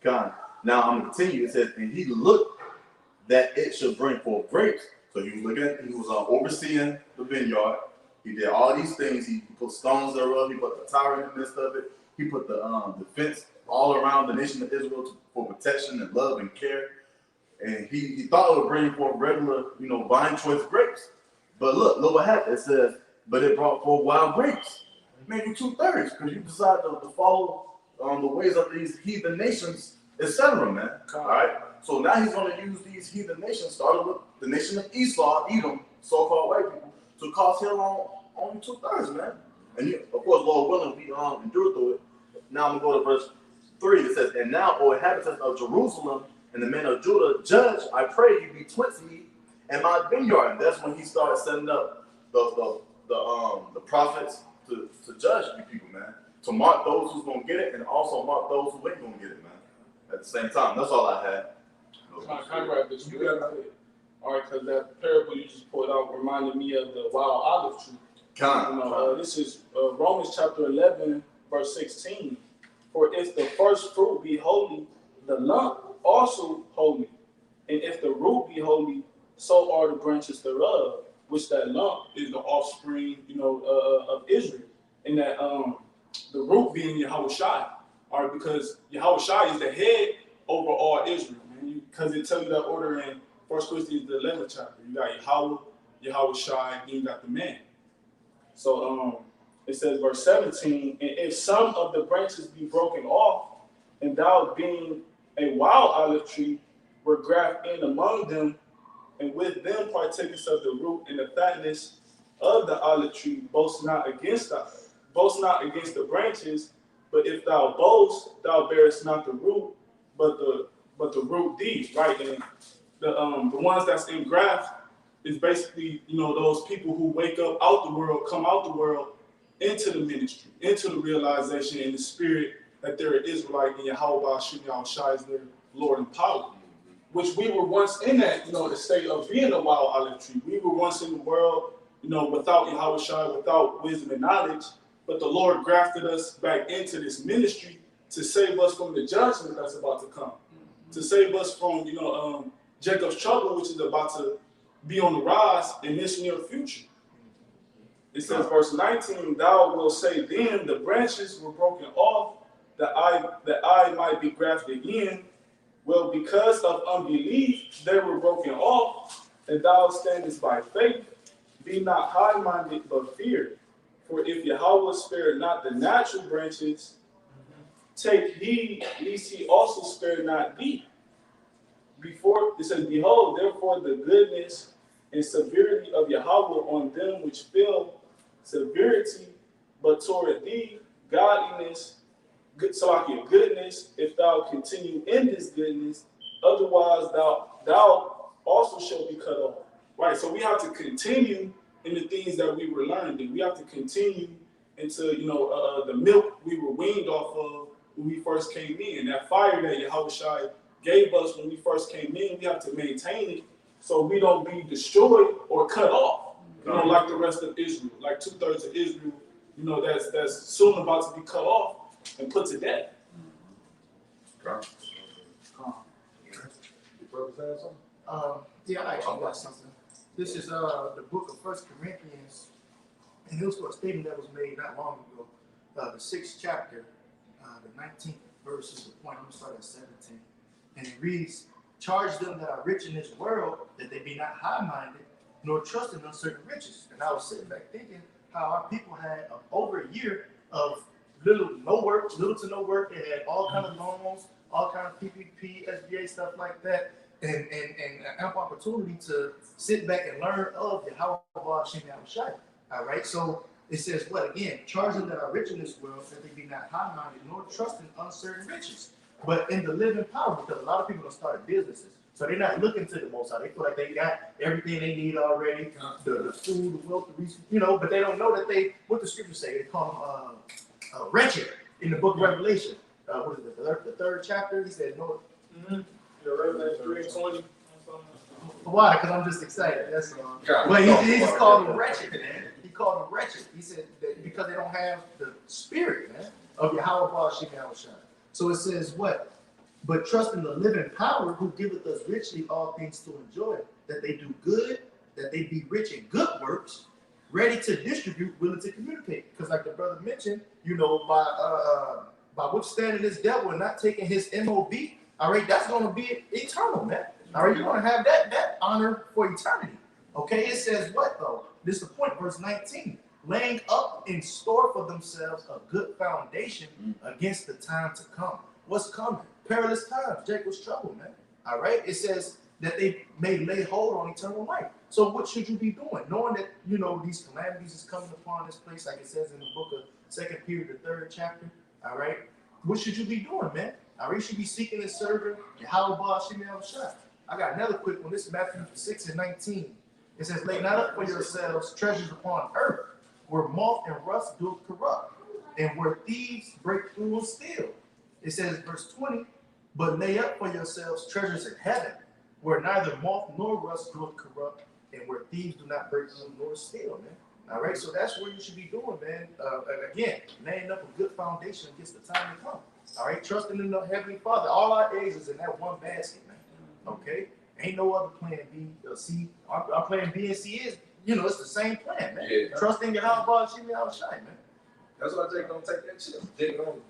God. Now I'm gonna continue. It says, "And he looked that it should bring forth grapes." So he was looking at, he was overseeing the vineyard. He did all these things. He put stones thereof. He put the tower in the midst of it. He put the fence all around the nation of Israel for protection and love and care. And he thought it would bring forth regular, vine choice grapes. But look what happened. It says, "But it brought forth wild grapes." Maybe 2/3, because you decided to follow the ways of these heathen nations, etc., man. All right. So now he's going to use these heathen nations, starting with the nation of Esau, Edom, so-called white people, to cause him on 2/3, man. And of course, Lord willing, we endure through it. Now I'm going to go to verse 3. It says, "And now, O inhabitants of Jerusalem and the men of Judah, judge, I pray you, betwixt me and my vineyard." And that's when he started setting up the prophets to judge you people, man. To mark those who's gonna get it, and also mark those who ain't gonna get it, man. At the same time, that's all I had. Conrad, but you got it. All right, because that parable you just pulled out reminded me of the wild olive tree. This is Romans chapter 11, verse 16. "For if the first fruit be holy, the lump also holy. And if the root be holy, so are the branches thereof." Which that lump is the offspring, of Israel. And that the root being Yahushua. All right, because Yahushua is the head over all Israel, man. Because it tells you that order in 1 Corinthians, the 11th chapter. You got Yahweh, Yahushua, and you got the man. So it says, verse 17, "And if some of the branches be broken off, and thou being a wild olive tree, were grafted in among them, and with them partakers of the root and the fatness of the olive tree, boast not against the branches, but if thou boast, thou bearest not the root, but the root thee," right? And the ones that's in graft is basically, those people who wake up out the world, come out the world into the ministry, into the realization in the spirit that they're an Israelite and Yahweh Shai is their Lord and power. Which we were once in that, the state of being a wild olive tree. We were once in the world, without Yahushua, without wisdom and knowledge, but the Lord grafted us back into this ministry to save us from the judgment that's about to come, to save us from, Jacob's trouble, which is about to be on the rise in this near future. It says, verse 19, "Thou wilt say then, the branches were broken off, that I might be grafted in. Well, because of unbelief, they were broken off, and thou standest by faith. Be not high-minded, but fear. For if Yahweh spared not the natural branches, take heed, lest he also spare not thee. Before it says, Behold, therefore the goodness and severity of Yahweh on them which feel severity, but toward thee godliness, goodness, if thou continue in this goodness, otherwise thou also shalt be cut off." Right. So we have to continue in the things that we were learned, and we have to continue into the milk we were weaned off of when we first came in. That fire that Yahushua gave us when we first came in, we have to maintain it so we don't be destroyed or cut off. You know, like the rest of Israel, like 2/3 of Israel, you know, that's soon about to be cut off and put to death. Yeah, I actually got something. This is the book of 1 Corinthians, and it was for a statement that was made not long ago. The 6th chapter, the 19th verse is the point. I'm going to start at 17. And it reads, charge them that are rich in this world, that they be not high-minded, nor trust in uncertain riches. And I was sitting back thinking how our people had over a year of little to no work. They had all kind of loans, all kind of PPP, SBA, stuff like that. And ample opportunity to sit back and learn of the how Shai. All right, so it says what again? Charge them that are rich in this world, that they be not high-minded, nor trust in uncertain riches, but in the living power. Because a lot of people have started businesses, so they're not looking to the Most High. They feel like they got everything they need already, the food, the wealth, the resources, you know. But they don't know that what the scriptures say. They call them wretched in the book of Revelation. What is it? The third chapter. He said no. Revelation 3:20. Why? Because I'm just excited. That's all. But he just called them wretched, man. He called them wretched. He said that because they don't have the spirit, man, of Yahweh Shai. So it says what? But trust in the living power who giveth us richly all things to enjoy, that they do good, that they be rich in good works, ready to distribute, willing to communicate. Because like the brother mentioned, you know, by withstanding this devil and not taking his MOB, all right, that's going to be eternal, man. All right, you're going to have that honor for eternity. Okay, it says what, though? This is the point, verse 19. Laying up in store for themselves a good foundation against the time to come. What's coming? Perilous times, Jacob's trouble, man. All right, it says that they may lay hold on eternal life. So what should you be doing? Knowing that, you know, these calamities is coming upon this place, like it says in the book of 2 Peter, the 3rd chapter. All right, what should you be doing, man? All right, you should be seeking and serving Yahweh Shai. I got another quick one. This is Matthew 6:19. It says, lay not up for yourselves treasures upon earth, where moth and rust do corrupt, and where thieves break through and steal. It says, verse 20, but lay up for yourselves treasures in heaven, where neither moth nor rust doeth corrupt, and where thieves do not break through nor steal, man. All right, so that's what you should be doing, man. Again, laying up a good foundation against the time to come. All right, trusting in the Heavenly Father. All our eggs is in that one basket, man. Okay, ain't no other plan B or C. Our plan B and C is, you know, it's the same plan, man. Yeah. Trusting in Yahweh Shai, man. That's why Jake don't take that chip.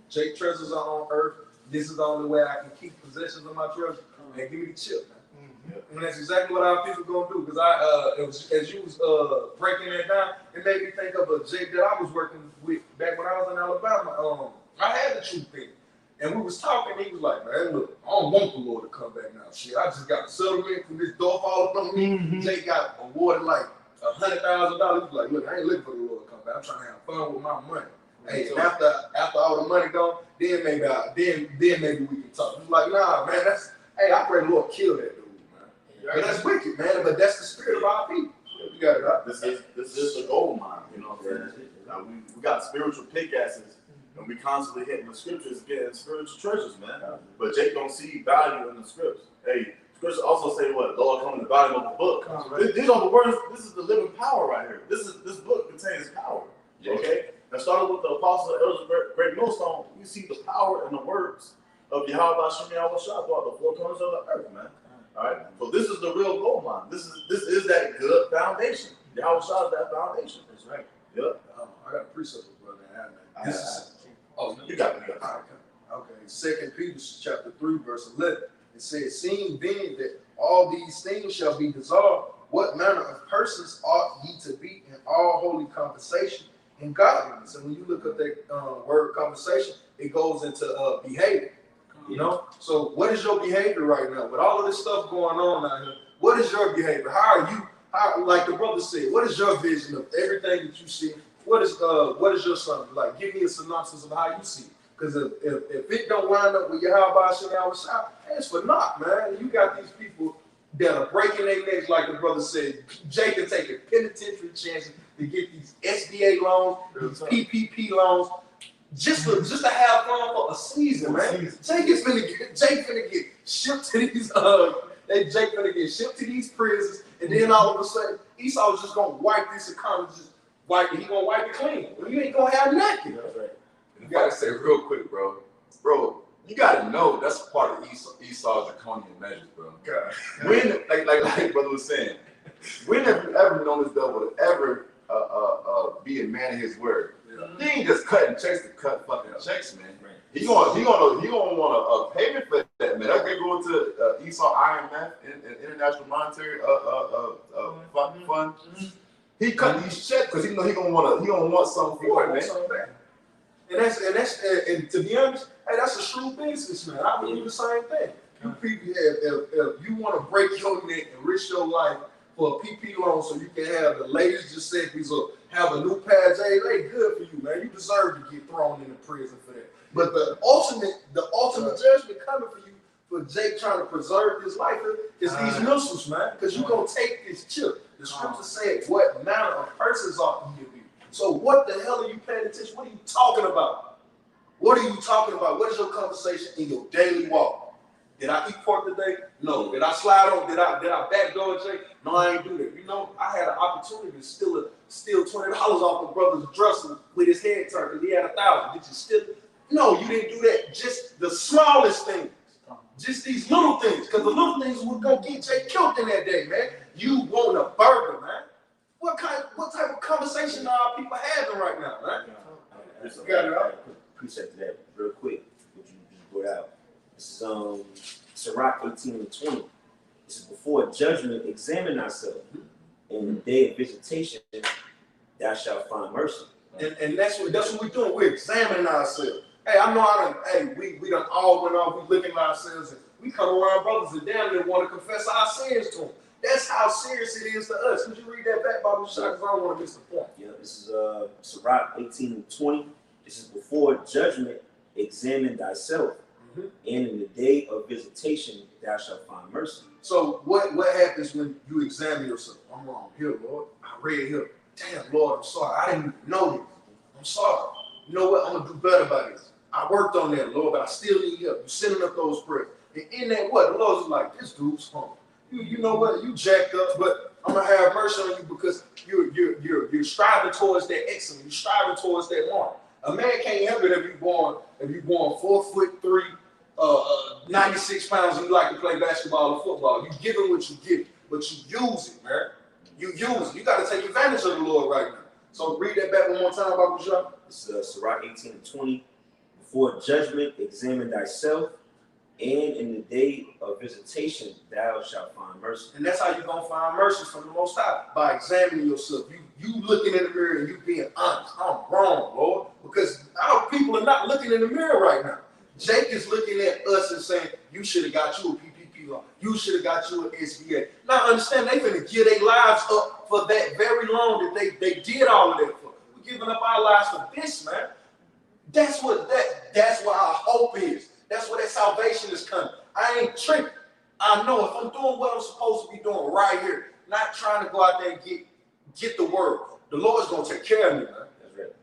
Jake treasures are on earth. This is the only way I can keep possessions of my treasure. And give me the chip, man. And that's exactly what our people gonna do. Because as you was breaking that down, it made me think of a Jake that I was working with back when I was in Alabama. I had the truth thing. And we was talking, he was like, man, look, I don't want the Lord to come back now. Shit, I just got a settlement from this door falling on me. Jake got awarded like $100,000. He was like, look, I ain't looking for the Lord to come back. I'm trying to have fun with my money. Hey, and after all the money gone, then maybe we can talk. He was like, nah, man, I pray the Lord kill that dude, man. But that's wicked, man. But that's the spirit of our people. You got it right. This is the gold mine, you know what I'm saying? We got spiritual pickaxes. And we constantly hitting the scriptures, getting spiritual treasures, man. But Jake don't see value in the scripts. Hey, scriptures also say what? Lord, come in the volume of the book. These are the words. This is the living power right here. This book contains power. Okay. And starting with the apostle Elder Great Millstone, we see the power and the words of Yahweh Shai throughout the four corners of the earth, man. All right. So this is the real gold mine. This is that good foundation. Yahweh Shai is that foundation. That's right. Yep. I got a precept with brother Adman. This is. Oh, you got me. Okay. 2 Peter chapter 3, verse 11. It says, seeing then that all these things shall be dissolved, what manner of persons ought ye to be in all holy conversation and godliness? And when you look at that word conversation, it goes into behavior. You know? So what is your behavior right now? With all of this stuff going on out here, what is your behavior? How, like the brother said, what is your vision of everything that you see? What is your son like? Give me a synopsis of how you see it. Because if it don't line up with Yahweh Shai, it's for naught, man. You got these people that are breaking their necks, like the brother said. Jake is taking penitentiary chances to get these SBA loans, these PPP loans, just to have fun for a season, man. Jake finna get shipped to these that Jake gonna get shipped to these prisons, and then all of a sudden Esau was just gonna wipe this economy, just wipe it. He gonna wipe it clean. You ain't gonna have nothing. That's right. And if I can say real quick, bro, you gotta know that's part of Esau's draconian measures, bro. God. When, like brother was saying, when have you ever known this devil to ever be a man of his word? He ain't just cutting checks to cut fucking checks, man. Right. He gonna want a payment for that, man. That go to Esau IMF, International Monetary Fund. He cut these checks because he know he gonna want something for it, man. And to be honest, hey, that's a shrewd business, man. I would do the same thing. You people, if you want to break your neck and risk your life for a PP loan so you can have the latest Giuseppe's or have a new Page, hey, good for you, man. You deserve to get thrown into prison for that. But the ultimate judgment coming for you for Jake trying to preserve his life is these missiles, man. Because you're going to take this chip. The scripture said, what manner of persons ought ye to be. So what the hell are you paying attention? What are you talking about? What are you talking about? What is your conversation in your daily walk? Did I eat pork today? No. Did I slide on? Did I backdoor Jake? No, I ain't do that. You know, I had an opportunity to steal $20 off my brother's dresser with his head turned because he had 1,000. Did you steal it? No, you didn't do that. Just the smallest things. Just these little things. Because the little things would go get Jake killed in that day, man. You want a burger, man. What type of conversation are people having right now, man? Appreciate that real quick. What you brought out. This is Sirach 18:20. This is before judgment, examine thyself. In the day of visitation, thou shalt find mercy. And that's what we're doing. We're examining ourselves. Hey, I know we done all went off, we looking at ourselves, and we come around brothers and damn near want to confess our sins to them. That's how serious it is to us. Could you read that back, Bible Shot? Because I don't want to miss the point. Yeah, this is Sirach 18:20. This is before judgment, examine thyself. And in the day of visitation, thou shalt find mercy. So what happens when you examine yourself? I'm wrong here, Lord. I read here. Damn, Lord, I'm sorry. I didn't even know this. I'm sorry. You know what? I'm going to do better by this. I worked on that, Lord, but I still need help. You're sending up those prayers. And in that, what? The Lord's like, this dude's hungry. You know what? You jacked up, but I'm going to have mercy on you because you're striving towards that excellence. You're striving towards that mark. A man can't help it if you're born 4'3", 96 pounds, and you like to play basketball or football. You give him what you give, but you use it, man. You use it. You got to take advantage of the Lord right now. So read that back one more time, Bible Shop. This is Sirach 18:20. Before judgment, examine thyself, and in the day of visitation, thou shalt find mercy. And that's how you're going to find mercy from the Most High, by examining yourself. You looking in the mirror and you being honest. I'm wrong, Lord, because our people are not looking in the mirror right now. Jake is looking at us and saying, you should have got you a PPP loan. You should have got you an SBA. Now understand, they finna give their lives up for that very loan that they did all of that for. We're giving up our lives for this, man. That's what our hope is. That's where that salvation is coming. I ain't tripping. I know if I'm doing what I'm supposed to be doing right here, not trying to go out there and get the word, the Lord's gonna take care of me, man. That's right.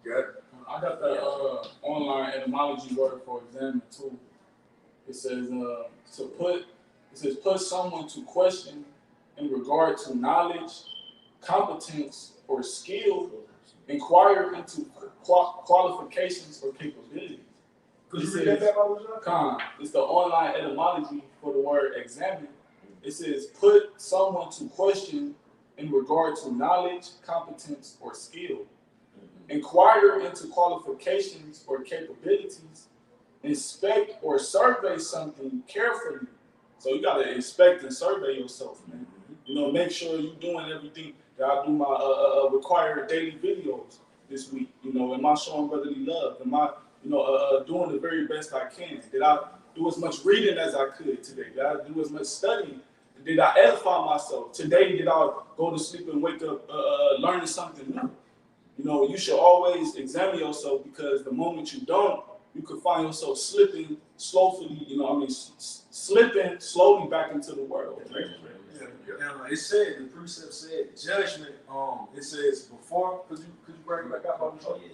Good. I got the online etymology word for examine too. It says put someone to question in regard to knowledge, competence, or skill, inquire into qualifications or capabilities. Could you read that back, Bible Shop? It's the online etymology for the word examine. It says put someone to question in regard to knowledge, competence, or skill. Inquire into qualifications or capabilities. Inspect or survey something carefully. So you gotta inspect and survey yourself, man. You know, make sure you're doing everything. That I do my required daily videos this week. You know, am I showing brotherly love? Am I, doing the very best I can? Did I do as much reading as I could today? Did I do as much studying? Did I edify myself? Today, did I go to sleep and wake up learning something new? You know, you should always examine yourself because the moment you don't, you could find yourself slipping slowly, slipping slowly back into the world. Right? It said, the precept said, judgment, it says before, could you bring it back up? Oh, yeah.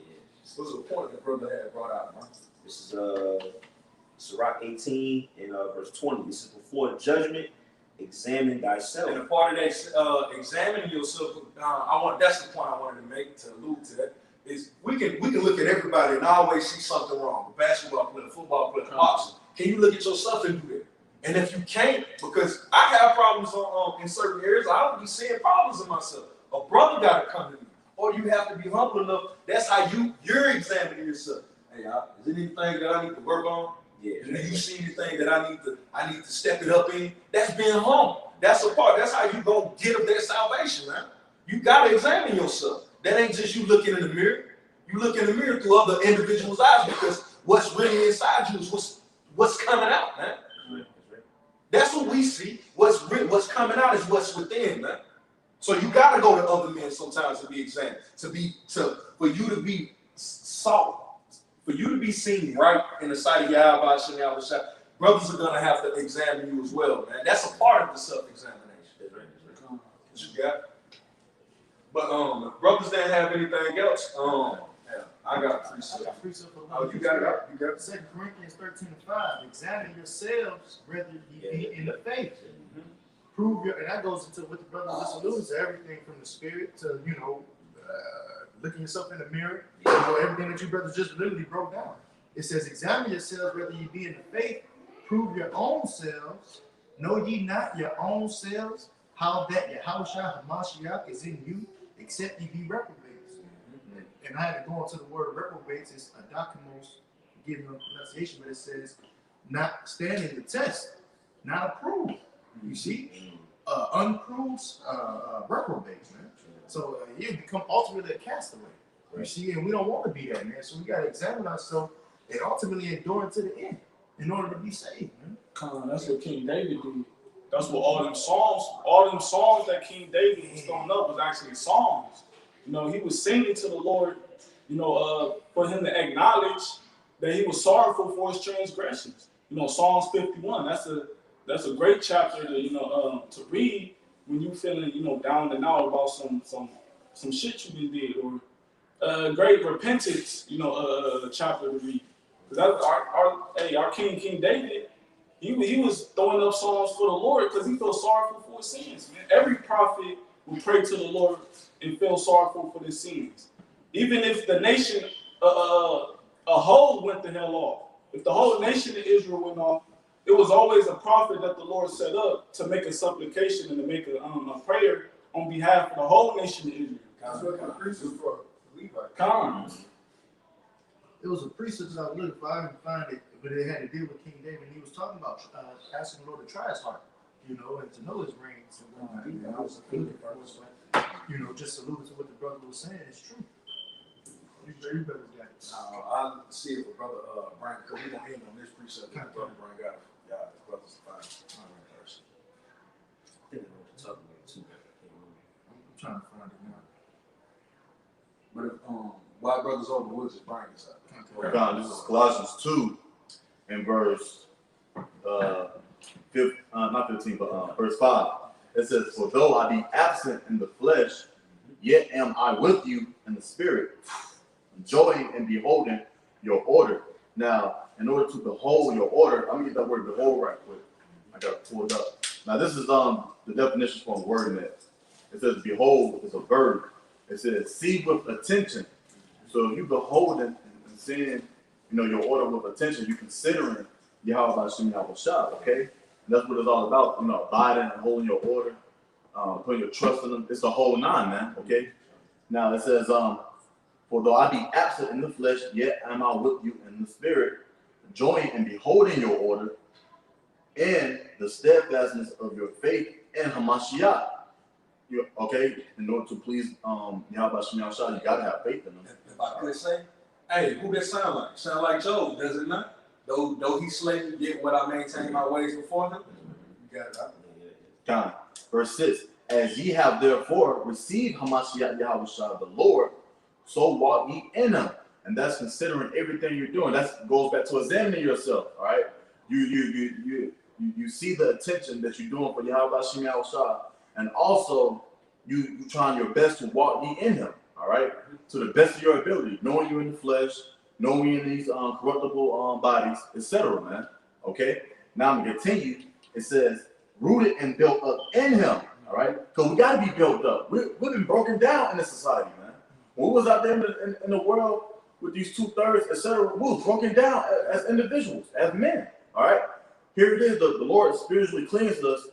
What was the point that brother had brought out, man? This is Sirach 18 and verse 20. This is before judgment, examine thyself. And a part of that, examining yourself, that's the point I wanted to make, to allude to that, is we can look at everybody and always see something wrong. A basketball player, football player, boxer. Can you look at yourself and do that? And if you can't, because I have problems in certain areas, I don't be seeing problems in myself. A brother got to come to me, or you have to be humble enough. That's how you're examining yourself. Hey, is there anything that I need to work on? Yeah. Do you see anything that I need to step it up in? That's being humble. That's a part. That's how you gonna get up that salvation, man. You gotta examine yourself. That ain't just you looking in the mirror. You look in the mirror through other individuals' eyes, because what's really inside you is what's coming out, man. That's what we see. What's coming out is what's within, man. So you gotta go to other men sometimes to be examined, for you to be salt. For you to be seen right in the sight of Yahweh Shem Shah, brothers are gonna have to examine you as well, man. That's a part of the self-examination. What you got? But if brothers didn't have anything else, I got precept. Oh, you got it. You got it. 2 Corinthians 13:5. Examine yourselves whether ye be in the faith. Prove and that goes into what the brother just alluded to, everything from the spirit to, looking yourself in the mirror, everything that you brothers just literally broke down. It says, examine yourselves whether ye be in the faith, prove your own selves, know ye not your own selves, how that Yahushua HaMashiach is in you, except ye be reprobates. And I had to go into the word reprobates. It's adokimos, giving a pronunciation, but it says not standing the test, not approved. You see, unproved reprobates, man. So you become ultimately a castaway. You see, and we don't want to be that, man. So we got to examine ourselves and ultimately endure to the end in order to be saved, man. That's what King David did. That's what all them songs that King David was throwing up was actually songs. He was singing to the Lord, for him to acknowledge that he was sorrowful for his transgressions. Psalms 51. That's a great chapter to read when you feeling down and out about some shit you did, or great repentance chapter to read. Because our King David, he was throwing up songs for the Lord because he felt sorrowful for his sins. Man. Every prophet will pray to the Lord and feel sorrowful for their sins. Even if the nation a whole went the hell off, if the whole nation of Israel went off, it was always a prophet that the Lord set up to make a supplication and to make a prayer on behalf of the whole nation of Israel. That's what the priest is for. Levite. Come. It was a precept that I was looking for. I didn't find it, but it had to deal with King David. He was talking about asking the Lord to try his heart, and to know his reins. And I was looking for it, just alluding to what the brother was saying. It's true. You better get it. I see it with Brother Brian, because we're going to end on this precept that Brother Brian got. Yeah, his brother's fine. I think I know what you're talking about too. I'm trying to find it now. But if White Brothers Over the Woods is Brian is out. God, this is Colossians 2 and verse not 15, but verse 5. It says, for though I be absent in the flesh, yet am I with you in the spirit, enjoying and beholding your order. Now, in order to behold your order, I'm gonna get that word behold right quick. I got it pulled up. Now, this is the definition from WordNet. It says behold is a verb. It says see with attention. So if you beholding and seeing, your order with attention, you considering Yahweh Shem Shah, okay? And that's what it's all about, abiding and holding your order, putting your trust in them. It's a whole nine, man, okay? Now it says, for though I be absent in the flesh, yet am I with you in the spirit, enjoying and beholding your order, and the steadfastness of your faith in Hamashiach. Okay, in order to please Yahweh Shem Shah, you gotta have faith in them. If I could say, hey, who that sound like? Sound like Job, does it not? Though he slay me, yet would I maintain my ways before him? You got it, right? Time. Verse 6. As ye have therefore received Hamashiach Yahushua the Lord, so walk ye in him. And that's considering everything you're doing. That goes back to examining yourself. All right. You see the attention that you're doing for Yahweh Shem Yahushua, and also you trying your best to walk ye in him. All right. To the best of your ability, knowing you're in the flesh, know me in these corruptible bodies, etc., man. Okay? Now I'm going to continue. It says, rooted and built up in him. All right? Because we got to be built up. We've been broken down in this society, man. When we was out there in the world with these 2/3, etc., we was broken down as individuals, as men. All right? Here it is. The Lord spiritually cleansed us.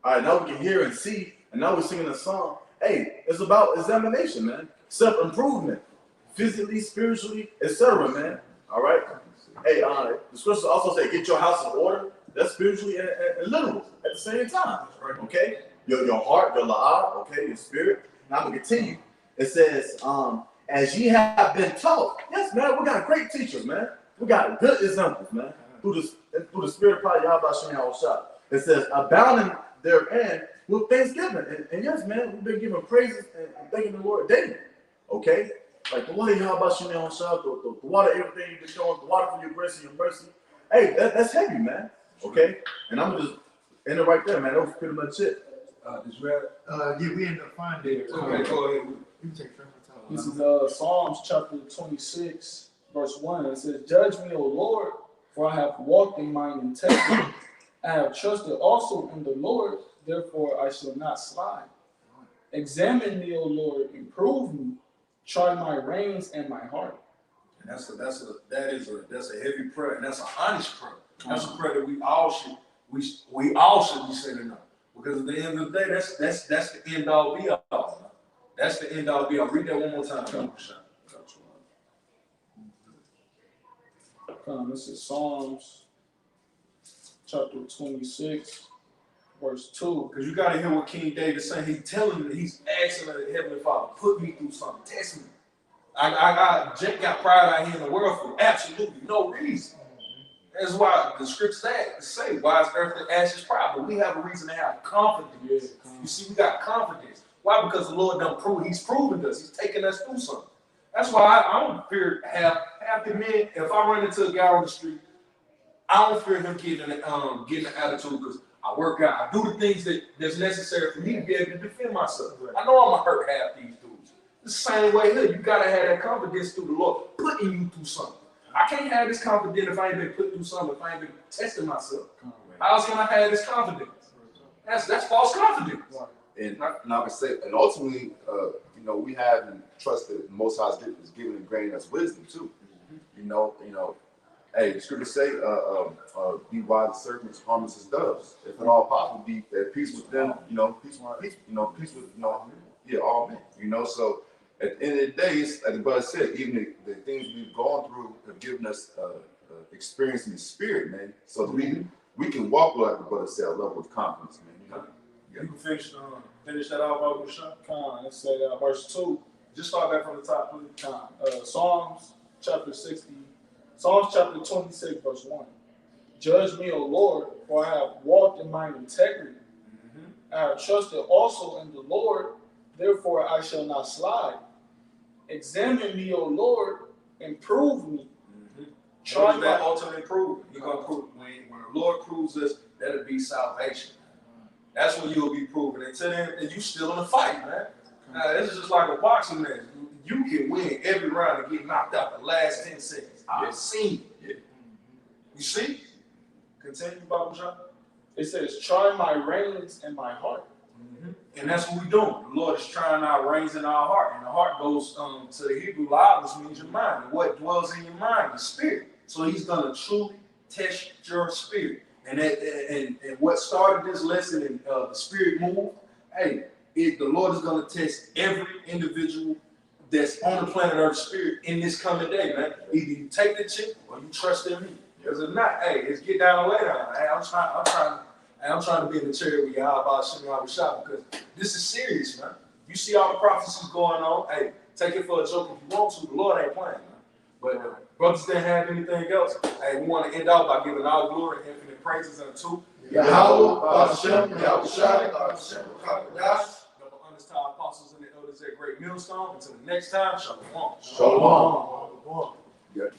All right, now we can hear and see, and now we're singing a song. Hey, it's about examination, man. Self-improvement, physically, spiritually, etc., man. All right? Hey, the scriptures also say, get your house in order. That's spiritually and literal at the same time. Okay? Your heart, your la'ah, okay, your spirit. Now I'm going to continue. It says, as ye have been taught. Yes, man, we got great teachers, man. We got good examples, man. Through the spirit of Yahweh Shem Yahushua. It says, abounding therein with thanksgiving. And yes, man, we've been giving praises and thanking the Lord daily. Okay? Like the water Yahweh Shem Yahushua, the water, everything you've been showing, the water for your grace and your mercy. Hey, that's heavy, man. Okay? And I'm just end it right there, man. That was pretty much it. Yeah, we ended up finding it. Okay, go ahead. You can take time. This is Psalms chapter 26, verse 1. It says, judge me, O Lord, for I have walked in mine integrity. I have trusted also in the Lord, therefore I shall not slide. Examine me, O Lord, and prove me. Try my reins and my heart. And that's a heavy prayer, and that's an honest prayer. That's a prayer that we all should be sending up. Because at the end of the day, that's the end all be all. That's the end all be all. Read that one more time. This is Psalms chapter 26, verse 2. Because you got to hear what King David saying. He's telling me, he's asking the Heavenly Father, put me through something, test me. Jake got pride out here in the world for absolutely no reason. That's why the scriptures say, why is earth and ashes proud? But we have a reason to have confidence. You see, we got confidence. Why? Because the Lord done prove. He's proven us. He's taking us through something. That's why I don't fear half the men. If I run into a guy on the street, I don't fear him getting an attitude because I work out. I do the things that's necessary for me to be able to defend myself. I know I'm gonna hurt half these dudes. The same way here, you gotta have that confidence through the Lord putting you through something. I can't have this confidence if I ain't been put through something, if I ain't been testing myself. How else can I have this confidence? That's false confidence. And I would say, and ultimately, we have and trust that the Most High is giving and granting us wisdom too. Hey, the scriptures say, be wise as serpents, harmless as doves. If at all possible, be at peace with them. Peace with all men. So at the end of the day, it's, like the brother said, even the things we've gone through have given us experience in the spirit, man. So that we can walk, like the brother said, a level of confidence, man. You can finish that out, Bible Shop. Let's say verse 2. Just start back from the top, please. Psalms chapter 26, verse 1. Judge me, O Lord, for I have walked in mine integrity. I have trusted also in the Lord, therefore I shall not slide. Examine me, O Lord, and prove me. Try that ultimate proof. You're gonna prove when the Lord proves us, that'll be salvation. That's when you'll be proven. Until then, and you still in the fight, man. Now, this is just like a boxing match. You can win every round and get knocked out the last 10 seconds. I've seen it. You see? Continue, Bible Shop. It says, try my reins and my heart. And that's what we're doing. The Lord is trying our reins in our heart. And the heart goes to the Hebrew law, which means your mind. And what dwells in your mind? The spirit. So he's going to truly test your spirit. And what started this lesson in the spirit move, the Lord is going to test every individual that's on the planet Earth spirit in this coming day, man. Either you take the chip or you trust in me. Because if not, it's get down and lay down. I'm trying to be in the chair with Yahweh Shem Yahushua because this is serious, man. You see all the prophecies going on. Take it for a joke if you want to. The Lord ain't playing, man. But brothers didn't have anything else. We want to end out by giving all glory and infinite praises unto Yahweh Shem Yahushua. Double honors to our apostles and the elders at Great Millstone. Until the next time, shalom. Shalom. Yeah.